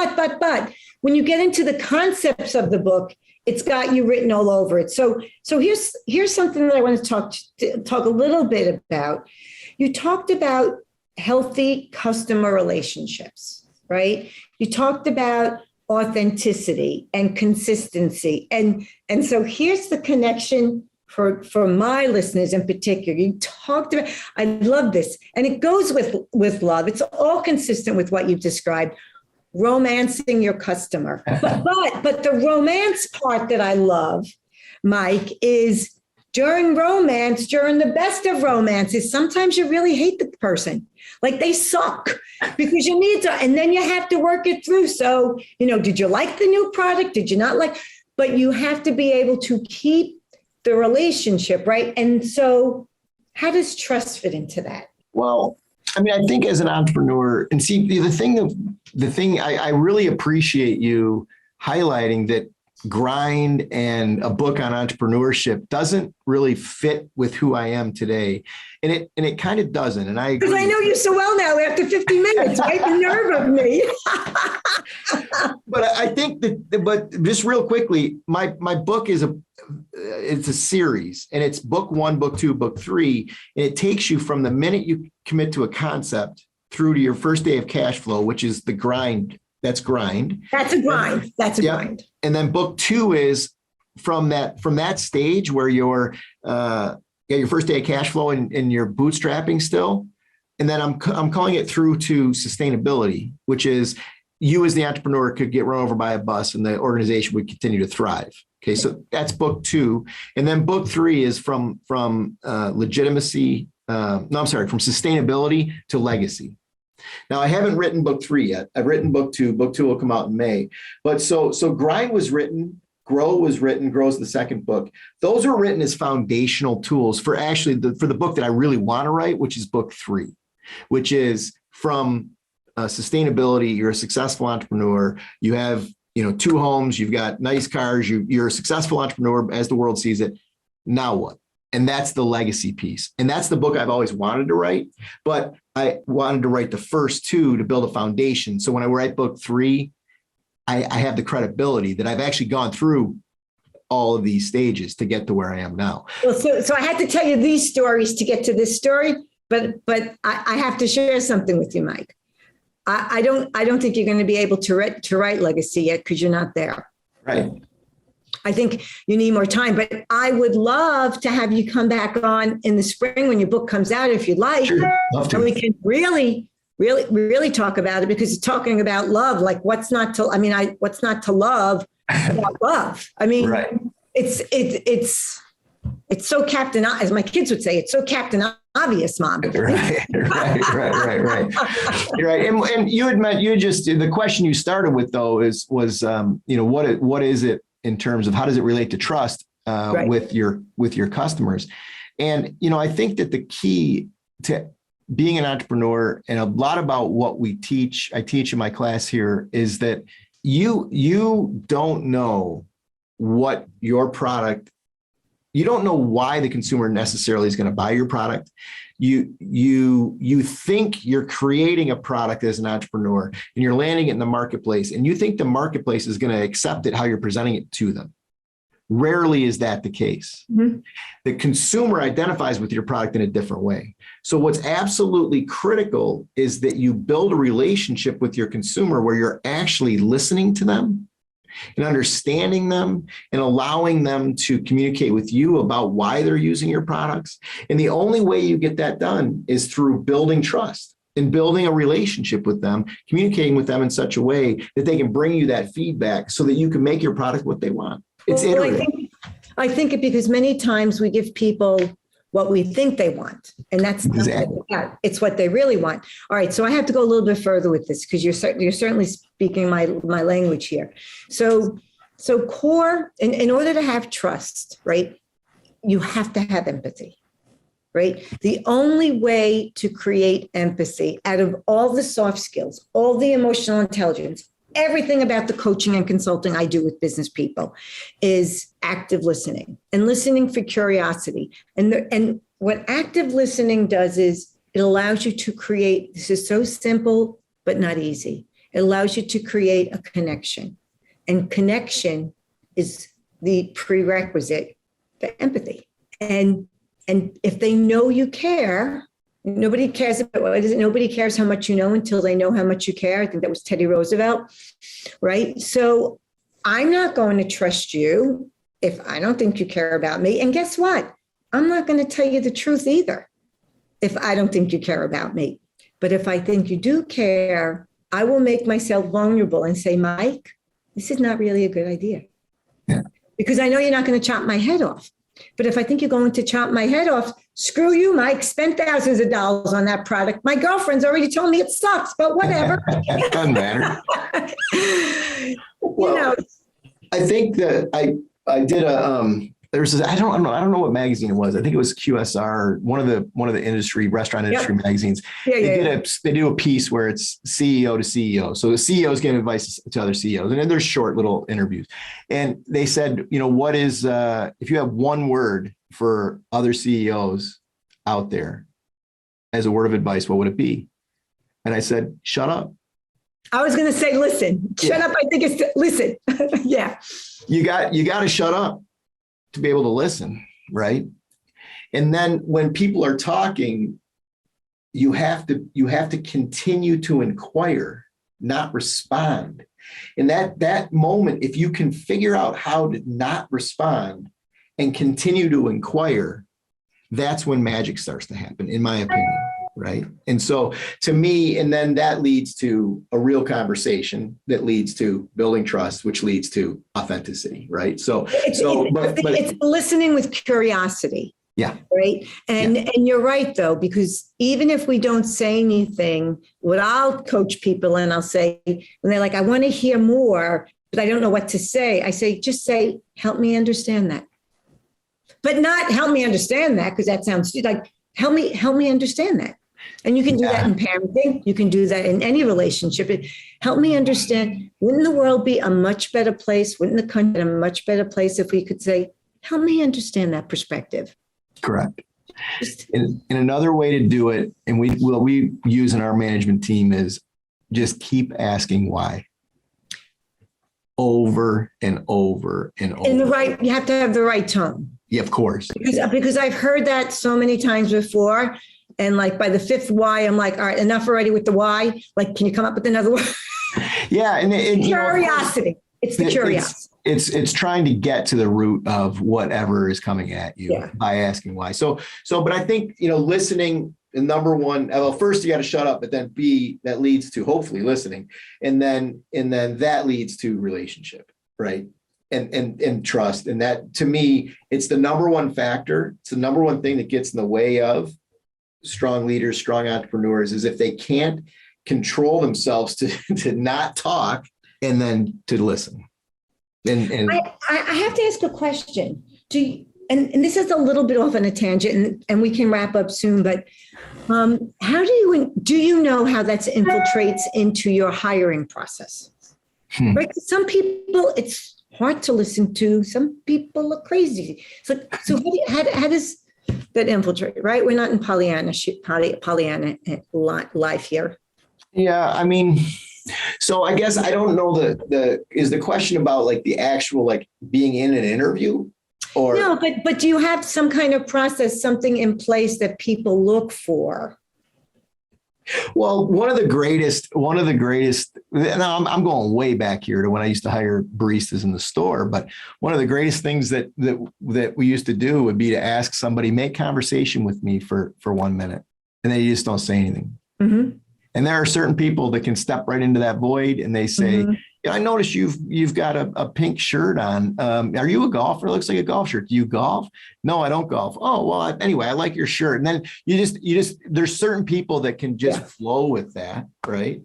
when you get into the concepts of the book, it's got you written all over it. So here's something that I want to talk a little bit about. You talked about healthy customer relationships, right? You talked about authenticity and consistency. And so here's the connection for my listeners in particular. You talked about, I love this. And it goes with love. It's all consistent with what you've described, romancing your customer. But the romance part that I love, Mike, is during the best of romances, sometimes you really hate the person. Like they suck because you need to, and then you have to work it through. So, did you like the new product? Did you not like? But you have to be able to keep the relationship, right? And so how does trust fit into that? Well, I mean, I think as an entrepreneur, and see, the thing I really appreciate you highlighting that grind and a book on entrepreneurship doesn't really fit with who I am today. And it kind of doesn't. And I agree. Because I know you so well now after 50 minutes, right? The nerve of me. But I think but just real quickly, my book is it's a series, and it's book 1, book 2, book 3. And it takes you from the minute you commit to a concept through to your first day of cash flow, which is the grind. That's grind. That's a grind. That's a grind. And then book 2 is from that stage where you're your first day of cash flow and you're bootstrapping still. And then I'm calling it through to sustainability, which is you as the entrepreneur could get run over by a bus and the organization would continue to thrive. Okay, so that's book 2. And then book 3 is from legitimacy. From sustainability to legacy. Now, I haven't written book 3 yet. I've written book 2. Book 2 will come out in May. But so Grind was written, Grow was written, Grow's the second book. Those were written as foundational tools for the book that I really want to write, which is book 3, which is from sustainability. You're a successful entrepreneur. You have 2 homes. You've got nice cars. You're a successful entrepreneur as the world sees it. Now what? And that's the legacy piece. And that's the book I've always wanted to write, but I wanted to write the first 2 to build a foundation. So when I write book 3, I have the credibility that I've actually gone through all of these stages to get to where I am now. Well, so I had to tell you these stories to get to this story, but I have to share something with you, Mike. I don't think you're going to be able to write legacy yet because you're not there. Right. I think you need more time, but I would love to have you come back on in the spring when your book comes out, if you'd like. Sure. Love to. And we can really talk about it, because it's talking about love. Like what's not to love about love? I mean, right. It's so Captain, as my kids would say, it's so Captain Obvious, Mom. Right. You're right. And you the question you started with though was what is it in terms of how does it relate to trust with your customers? And, I think that the key to being an entrepreneur, and a lot about what I teach in my class here, is that you don't know what your product, you don't know why the consumer necessarily is going to buy your product. You think you're creating a product as an entrepreneur and you're landing it in the marketplace, and you think the marketplace is going to accept it how you're presenting it to them. Rarely is that the case. Mm-hmm. The consumer identifies with your product in a different way. So what's absolutely critical is that you build a relationship with your consumer where you're actually listening to them and understanding them and allowing them to communicate with you about why they're using your products. And the only way you get that done is through building trust and building a relationship with them, communicating with them in such a way that they can bring you that feedback so that you can make your product what they want. It's iterative. I think it because many times we give people what we think they want, and that's exactly. It's what they really want. All right, so I have to go a little bit further with this because you're certainly speaking my language here. So core, in order to have trust, right, you have to have empathy, right? The only way to create empathy out of all the soft skills, all the emotional intelligence, everything about the coaching and consulting I do with business people is active listening and listening for curiosity. And what active listening does is it allows you to create, this is so simple, but not easy. It allows you to create a connection, and connection is the prerequisite for empathy. And if they know you care, nobody cares about what is it? Nobody cares how much you know until they know how much you care. I think that was Teddy Roosevelt, right? So I'm not going to trust you if I don't think you care about me. And guess what? I'm not going to tell you the truth either if I don't think you care about me. But if I think you do care, I will make myself vulnerable and say, Mike, this is not really a good idea. Yeah. Because I know you're not going to chop my head off. But if I think you're going to chop my head off, screw you, Mike. Spent thousands of dollars on that product. My girlfriend's already told me it sucks, but whatever. It doesn't matter. Well, you know, I think that I did I don't know what magazine it was. I think it was QSR, one of the industry restaurant industry magazines. They do a piece where it's CEO to CEO. So the CEOs give advice to other CEOs, and then there's short little interviews. And they said, what is if you have one word for other CEOs out there as a word of advice, what would it be? And I said, shut up. I was going to say, listen. Shut up. I think it's listen. Yeah. You got to shut up to be able to listen, right? And then when people are talking, you have to continue to inquire, not respond. And that moment, if you can figure out how to not respond and continue to inquire, that's when magic starts to happen, in my opinion, right? And so to me, and then that leads to a real conversation that leads to building trust, which leads to authenticity, right? It's listening with curiosity. Yeah. Right. And you're right, though, because even if we don't say anything, what I'll coach people and I'll say, when they're like, I want to hear more, but I don't know what to say. I say, just say, help me understand that. But not help me understand that, because that sounds like help me understand that. And you can do that in parenting. You can do that in any relationship. Help me understand. Wouldn't the world be a much better place? Wouldn't the country be a much better place if we could say, help me understand that perspective? Correct. And another way to do it, and we use in our management team, is just keep asking why. Over and over and over. You have to have the right tone. Yeah, of course. Because I've heard that so many times before. And like by the fifth why, I'm like, all right, enough already with the why. Like, can you come up with another one? Yeah. And curiosity. It's the curiosity. It's trying to get to the root of whatever is coming at you by asking why. So, but I think, listening, and number one, well, first you got to shut up, but then B, that leads to hopefully listening. And then that leads to relationship, right? And trust. And that, to me, it's the number one factor. It's the number one thing that gets in the way of strong leaders, strong entrepreneurs, is if they can't control themselves to not talk and then to listen. And I have to ask a question. And this is a little bit off on a tangent, and we can wrap up soon, but how do you know how that infiltrates into your hiring process? Right? Some people, it's hard to listen to. Some people are crazy. So how does that infiltrate, right? We're not in Pollyanna life here. Yeah, I mean, So I guess I don't know is the question about like the actual like being in an interview or no, but do you have some kind of process, something in place that people look for? Well, one of the greatest, now I'm going way back here to when I used to hire baristas in the store, but one of the greatest things that we used to do would be to ask somebody, make conversation with me for 1 minute. And then you just don't say anything. Mm-hmm. And there are certain people that can step right into that void and they say, Mm-hmm. yeah, I noticed you've got a pink shirt on. Are you a golfer? It looks like a golf shirt. Do you golf? No, I don't golf. Oh, well, anyway, I like your shirt. And then you just, there's certain people that can just flow with that. Right.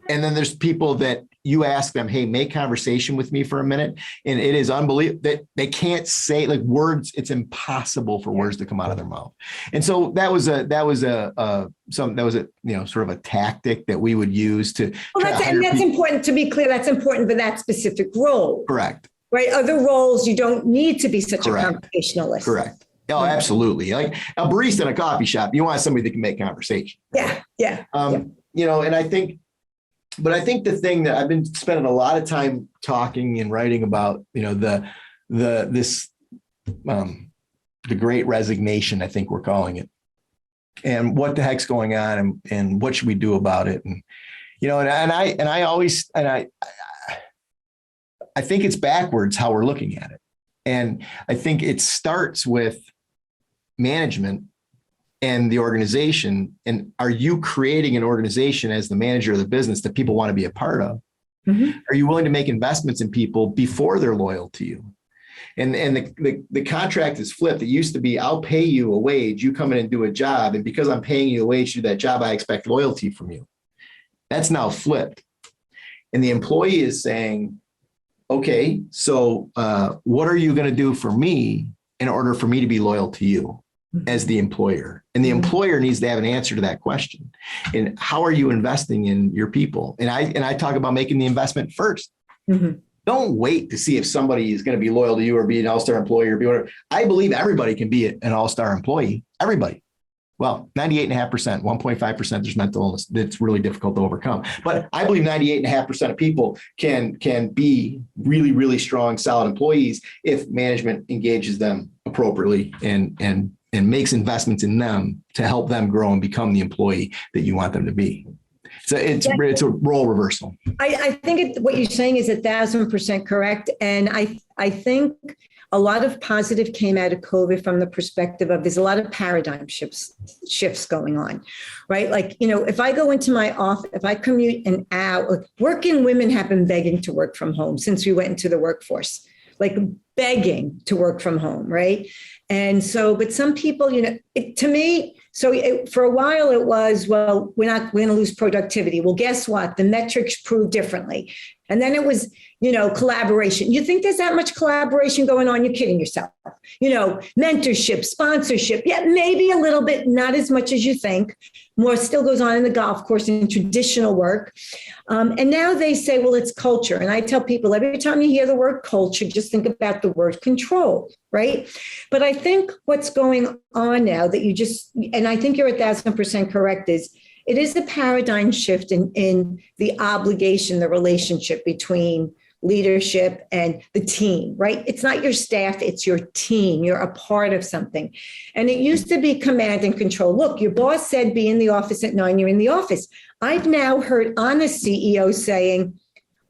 And then there's people that you ask them, hey, make conversation with me for a minute. And it is unbelievable that they can't say like words. It's impossible for words to come out of their mouth. And so that was a sort of a tactic that we would use to. Well, that's important to be clear. That's important for that specific role. Correct. Right. Other roles, you don't need to be such a conversationalist. Correct. Oh, absolutely. Like a barista in a coffee shop, you want somebody that can make conversation. Yeah. And I think the thing that I've been spending a lot of time talking and writing about, the great resignation, I think we're calling it, and what the heck's going on and what should we do about it? And, I think it's backwards how we're looking at it. And I think it starts with management and the organization. And are you creating an organization as the manager of the business that people want to be a part of? Mm-hmm. Are you willing to make investments in people before they're loyal to you? And the contract is flipped. It used to be, I'll pay you a wage, you come in and do a job. And because I'm paying you a wage to do that job, I expect loyalty from you. That's now flipped. And the employee is saying, okay, so what are you going to do for me in order for me to be loyal to you as the employer? And the employer needs to have an answer to that question. And how are you investing in your people? And I talk about making the investment first. Mm-hmm. Don't wait to see if somebody is going to be loyal to you or be an all-star employee or be whatever. I believe everybody can be an all-star employee. Everybody. Well, 98.5%, 1.5%, there's mental illness that's really difficult to overcome. But I believe 98.5% of people can be really, really strong, solid employees if management engages them appropriately and makes investments in them to help them grow and become the employee that you want them to be. So it's a role reversal. I think what you're saying is 1,000% correct. And I think a lot of positive came out of COVID from the perspective of there's a lot of paradigm shifts going on, right? Like, if I go into my office, if I commute an hour, working women have been begging to work from home since we went into the workforce, like begging to work from home, right? And so, but some people, to me, for a while it was, well, we're going to lose productivity. Well, guess what? The metrics prove differently. And then it was, collaboration. You think there's that much collaboration going on? You're kidding yourself. Mentorship, sponsorship. Yeah, maybe a little bit, not as much as you think. More still goes on in the golf course and traditional work. And now they say, well, it's culture. And I tell people every time you hear the word culture, just think about the word control, right? But I think what's going on now and I think you're 1,000% correct, is it is a paradigm shift in the obligation, the relationship between leadership and the team, right? It's not your staff, it's your team. You're a part of something. And it used to be command and control. Look, your boss said be in the office at 9, you're in the office. I've now heard honest CEOs saying,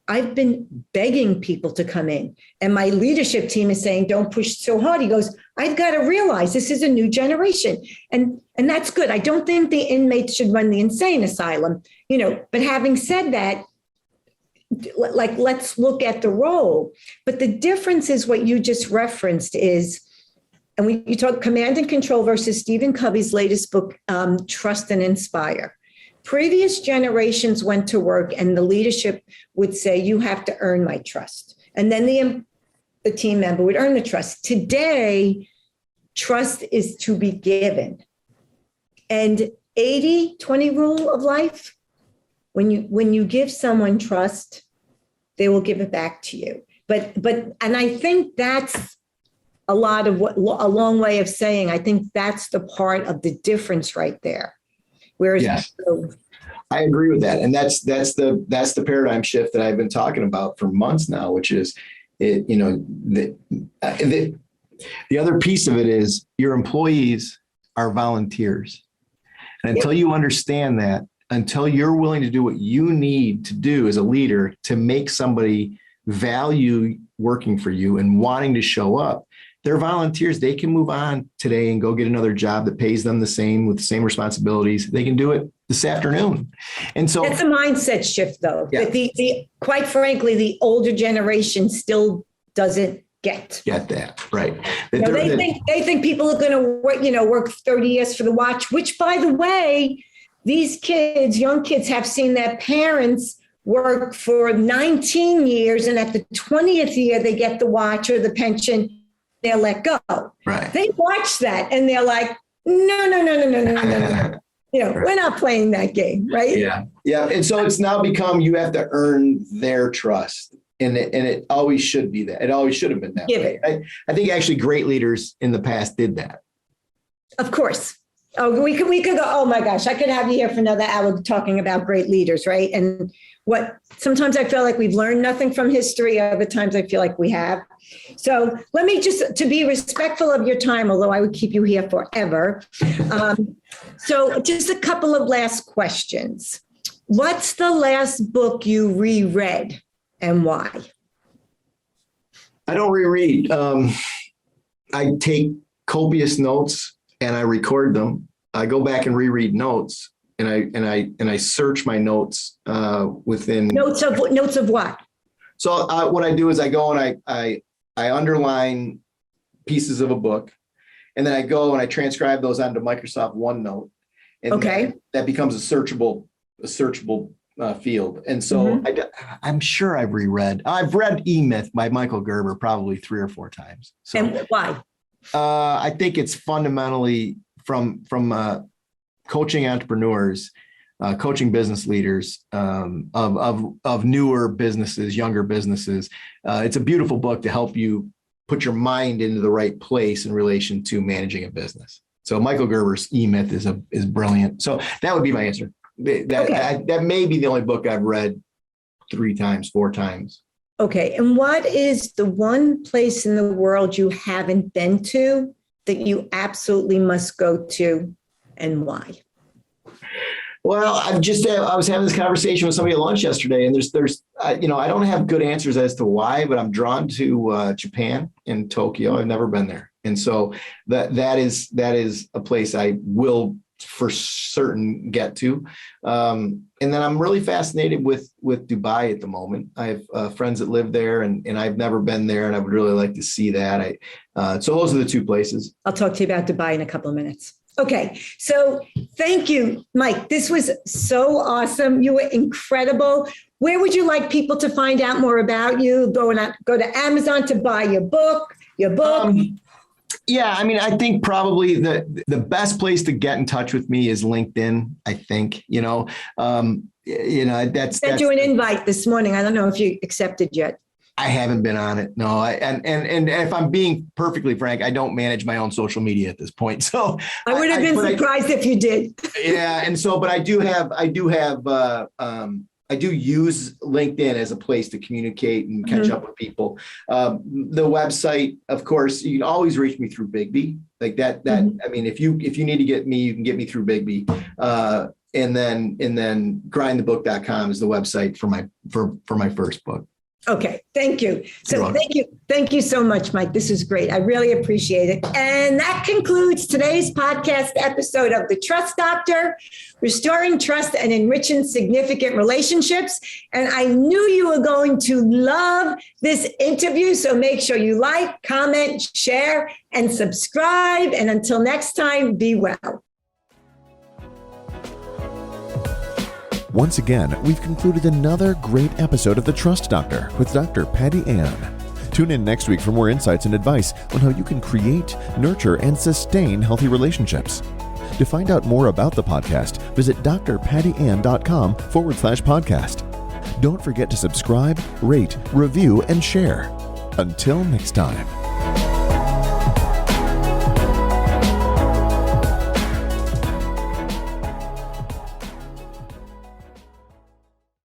I've been begging people to come in. And my leadership team is saying, don't push so hard. He goes, I've got to realize this is a new generation. And that's good. I don't think the inmates should run the insane asylum, but having said that, like, let's look at the role. But the difference is what you just referenced is, and you talk command and control versus Stephen Covey's latest book, Trust and Inspire. Previous generations went to work and the leadership would say, you have to earn my trust. And then the team member would earn the trust. Today, trust is to be given. And 80-20 rule of life, when you give someone trust, they will give it back to you. But and I think that's a long way of saying, I think that's the part of the difference right there. Whereas, yes. I agree with that. And that's the paradigm shift that I've been talking about for months now, which is the other piece of it is your employees are volunteers. And until you understand that, until you're willing to do what you need to do as a leader to make somebody value working for you and wanting to show up, they're volunteers. They can move on today and go get another job that pays them the same with the same responsibilities. They can do it this afternoon. And so that's a mindset shift, though. Yeah. That the quite frankly, the older generation still doesn't get that. Right. They think people are going to work 30 years for the watch, which, by the way, these kids, young kids, have seen their parents work for 19 years. And at the 20th year, they get the watch or the pension. They'll let go. Right. They watch that and they're like, no. We're not playing that game, right? Yeah. Yeah. And so it's now become, you have to earn their trust. And it always should be that. It always should have been that way. I think actually great leaders in the past did that. Of course. Oh, we could go, oh my gosh, I could have you here for another hour talking about great leaders, right? And sometimes I feel like we've learned nothing from history. Other times I feel like we have. So let me just, to be respectful of your time, although I would keep you here forever. So just a couple of last questions. What's the last book you reread and why? I don't reread. I take copious notes and I record them. I go back and reread notes. And I search my notes within notes of what? So what I do is I go and I underline pieces of a book, and then I go and I transcribe those onto Microsoft OneNote, and that becomes a searchable field. And so I'm sure I've read E-Myth by Michael Gerber probably 3 or 4 times. So, and why? I think it's fundamentally from coaching entrepreneurs, coaching business leaders of newer businesses, younger businesses. It's a beautiful book to help you put your mind into the right place in relation to managing a business. So Michael Gerber's E-Myth is brilliant. So that would be my answer. That may be the only book I've read 3 times, 4 times. Okay. And what is the one place in the world you haven't been to that you absolutely must go to? And why? Well, I was having this conversation with somebody at lunch yesterday, and there's I don't have good answers as to why, but I'm drawn to Japan and Tokyo. I've never been there, and so that is a place I will for certain get to. And then I'm really fascinated with Dubai at the moment. I have friends that live there, and I've never been there, and I would really like to see that. So those are the 2 places. I'll talk to you about Dubai in a couple of minutes. Okay. So thank you, Mike. This was so awesome. You were incredible. Where would you like people to find out more about you? Go to Amazon to buy your book. Yeah. I mean, I think probably the best place to get in touch with me is LinkedIn. I think, that's sent you an invite this morning. I don't know if you accepted yet. I haven't been on it. No. And if I'm being perfectly frank, I don't manage my own social media at this point. So I would have been surprised if you did. Yeah. And so, but I do use LinkedIn as a place to communicate and catch up with people. The website, of course, you can always reach me through BIGGBY like that. I mean, if you need to get me, you can get me through BIGGBY. And then grindthebook.com is the website for my first book. Okay. Thank you. So thank you so much, Mike. This is great. I really appreciate it. And that concludes today's podcast episode of The Trust Doctor, Restoring Trust and Enriching Significant Relationships. And I knew you were going to love this interview. So make sure you like, comment, share, and subscribe. And until next time, be well. Once again, we've concluded another great episode of The Trust Doctor with Dr. Patty Ann. Tune in next week for more insights and advice on how you can create, nurture, and sustain healthy relationships. To find out more about the podcast, visit drpattyann.com/podcast. Don't forget to subscribe, rate, review, and share. Until next time.